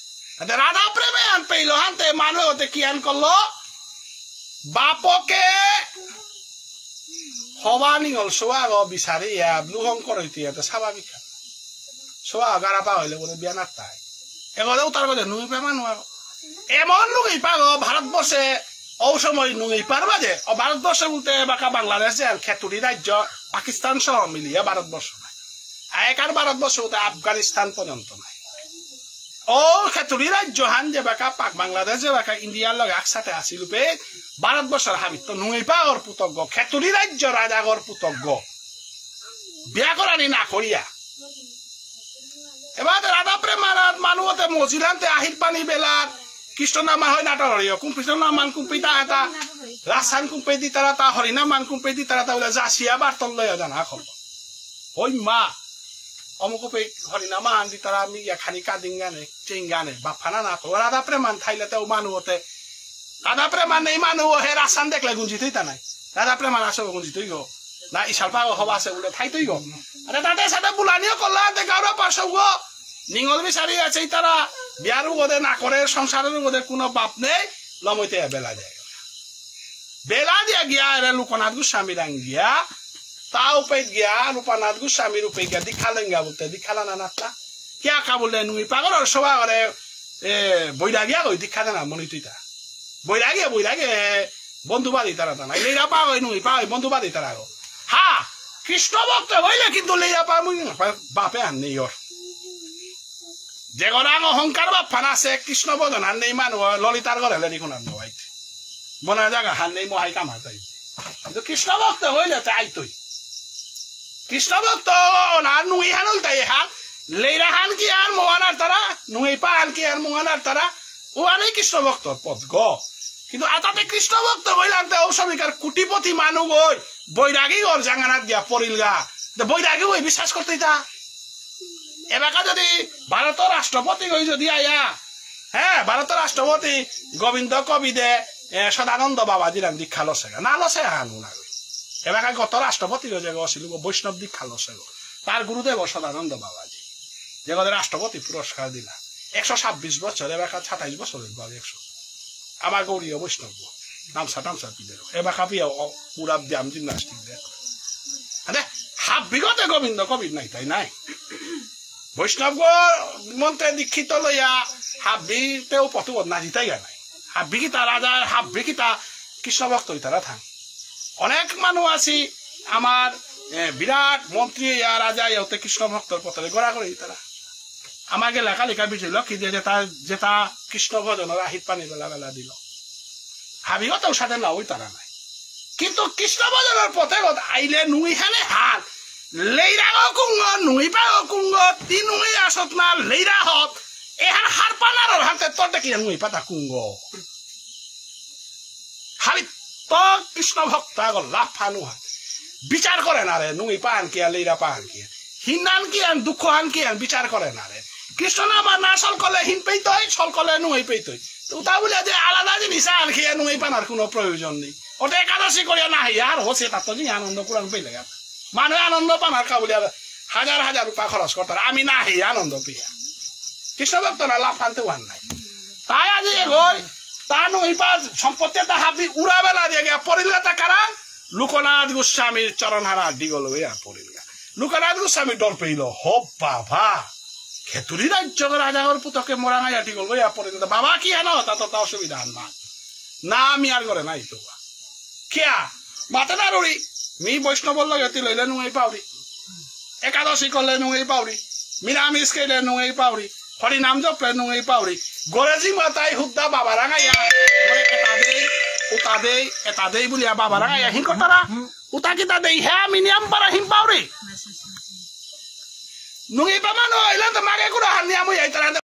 রাধা প্রেমে আন পেইল হানতে মানুষ হতে কি আন করলো বাপকে হবা নিগল সোয়া বিচারি ব্লুহং করইতে স্বাভাবিক সোয়া গারা পা হইলে বলে বিয়া নাতাই এগলেও তার কথা নুই পেমা নোয়ার এমন নুই পাগ ভারতবর্ষে অসময় নুই পারবা যে ভারতবর্ষে বলতে বাকা বাংলাদেশ যে খেতুরি রাজ্য পাকিস্তান সহ মিলিয়ে ভারতবর্ষ নাই একার ভারতবর্ষ বলতে আফগানিস্তান পর্যন্ত নাই ও খেতুরি রাজ্য হান যে বাকা পাক বাংলাদেশ যে বাকা ইন্ডিয়ার লগে একসাথে আসিল পে ভারতবর্ষের হাবিত তো নুই পাওয়ার পুতজ্ঞ খেতুরি রাজ্য রাজাগর পুতজ্ঞ বিয়া করানি না করিয়া এবার রাধা প্রেমারাত মানুষতে মজিলান্তে আহির পানি বেলাত কৃষ্ণ নামা হয় নাটক হরিয় কুম্পিত নামান কুম্পিতা এটা রাসান কুম্পে দি তারা তা হরিনা মান কুম্পে দি তারা তা বলে জাসিয়া বার্তল লয় জানা খব ওই মা অমুক পে হরিনা মান দি তারা আমি খানি কাদিঙ্গানে চেঙ্গানে বাফানা না তো রাধা প্রেমান থাইলেতে মানুষতে রাধা প্রেমান এই মানুষ হে রাসান দেখলে গুঞ্জিতই তা নাই রাধা প্রেমান আসে গুঞ্জিতই গো না ইশালপা হবা আছে বলে থাইতই গো আরে তাতে সাথে বুলানিও করলা তে গাওরা পাশে গো নিঙ্গল বিচারি আছে তারা বিয়ারও ওদে না করে সংসারের ওদের কোনো বাপ নেই লমইতে বেলা যায় বেলা দিয়া গিয়া এরা লোকনাথ গোস্বামী রাং গিয়া তা উপায় গিয়া রূপানাথ গোস্বামীর উপায় গিয়া দীক্ষালেঙ্গা বলতে দীক্ষালা না নাতলা কিয়া কা বললে নুই পাগল আর সবা করে বৈরাগিয়া ওই দীক্ষা দেনা মনে তুই তা বৈরাগে বন্ধুবাদী তারা তা না লেরা পা ওই নুই পা ওই বন্ধুবাদী তারা গো হা কৃষ্ণ ভক্ত হইলে কিন্তু লেরা পা মুই বাপে আন নেই ওর যে গরাং অহংকার বাপ ফানাছে কৃষ্ণ বদন আন নেই মানুষ ললিতার ঘরে হেলে দেখুন আর নবাইতে বনা জায়গা হান নেই মহাই কামা তাই কিন্তু কৃষ্ণ ভক্ত হইলে তাই তুই কৃষ্ণ ভক্ত না নুই হানুল তাই হান লেরা হান কি আর মোহানার তারা নুই পা হান কি আর মোহানার তারা ও আনেই কৃষ্ণ ভক্তর পথ গ কিন্তু আতাতে কৃষ্ণ ভক্ত হইলাম তো সবিকার কোটিপতি মানুষ ওই বৈরাগী ওর জাঙ্গানাত গিয়া পড়িল গা বৈরাগী ওই বিশ্বাস করতে তা এবাকা যদি ভারতের রাষ্ট্রপতি হই যদি আয়া হ্যাঁ ভারতের রাষ্ট্রপতি গোবিন্দ কবি দে সদানন্দ বাবা দিলাম দীক্ষা লসে না লসে হানু না এবাকা গত রাষ্ট্রপতি যে আসিল বৈষ্ণব দীক্ষা লসে তার গুরুদেব সদানন্দ বাবাজি যে রাষ্ট্রপতি পুরস্কার দিলা 126 বছর এবাকা 27 বছরের বাবা 100 আমার গৌরীয় বৈষ্ণব নামসা পিদের এবাকা পিয়া পুরা ব্যায়াম জিমনাস্টিক দেখ হাফ বিগতে গোবিন্দ কবির নাই তাই নাই বৈষ্ণব মন্ত্রে দীক্ষিত লইয়া হাবিতেও পথু নাজিতাই নাই হাবি কিতা রাজা হাবি কিতা কৃষ্ণ ভক্ত তারা থাক অনেক মানুষ আছি আমার বিরাট মন্ত্রী রাজা ইহতে কৃষ্ণ ভক্তর পথে গড়া করে তারা আমাকে লেখা লেখা বিষয় লক্ষ্মী দিয়ে যেটা কৃষ্ণ ভজনের আহিত পানি বেলা বেলা দিল হাবিগতেও সাথে না ওই তারা নাই কিন্তু কৃষ্ণ ভজনের পথে আইলে নুই হানে হাত লেইরা কুঙ্গ নুই পাগ কুঙ্গ তিন নুই আসত না লেইরা হত এহার হার পানার হাতে তোর দেখি নুই পাতা কুঙ্গ হাবি তো কৃষ্ণ ভক্ত আগল লাভ ফানু হাত বিচার করে না রে নুই পান কি আর লেইরা পান কি হিন্দান কি আন দুঃখ আন কি আন বিচার করে না রে কৃষ্ণ নামা না সল করলে হিন পেইতই সল করলে নুই পেইতই তো তা বলে যে আলাদা জিনিস আর খেয়ে নুই পানার কোনো প্রয়োজন নেই ওটা একাদশী করিয়া না আর হচ্ছে তার তো আনন্দ পুরান পেলে গেল মানুষ আনন্দ পানার কাবুলিয়া হাজার হাজার রূপা খরচ করতে আমি না হে আনন্দ পেয়া কৃষ্ণ ভক্ত না লাভ আনতে পার নাই তাই আজি এগোয় তা নই পা সম্পত্তি তা হাবি উড়া বেলা দিয়ে গিয়া পড়িল তা কারা লোকনাথ গোস্বামীর চরণ হারা দিগল হইয়া পড়িল লোকনাথ গোস্বামী ডর পেইল হপ বাবা খেতুরি রাজ্য রাজাগর পুতকে মোরাঙাইয়া দিগল হইয়া পড়িল বাবা কি হেন তা তো অসুবিধা না আমি আর করে নাই তো কিয়া মাতে না রুড়ি মি বৈষ্ণবর লগে লইলে নুই পাউরি একাদশী করলে নুই পাউরি মিরামিষ খেলে নুই পাউরি হরিনাম জপলে নুই পাউরি গরেজি মাতাই হুদ্দা বাবা রাঙাইয়া এটা দেই বুলিয়া বাবা রাঙাইয়া হিং কতারা উতা কিতা দেই হ্যাঁ মিনিয়াম পারা হিং পাউরি নুই পামানো এলা তো মাগে কুড়া হানিয়া মুই আইতারা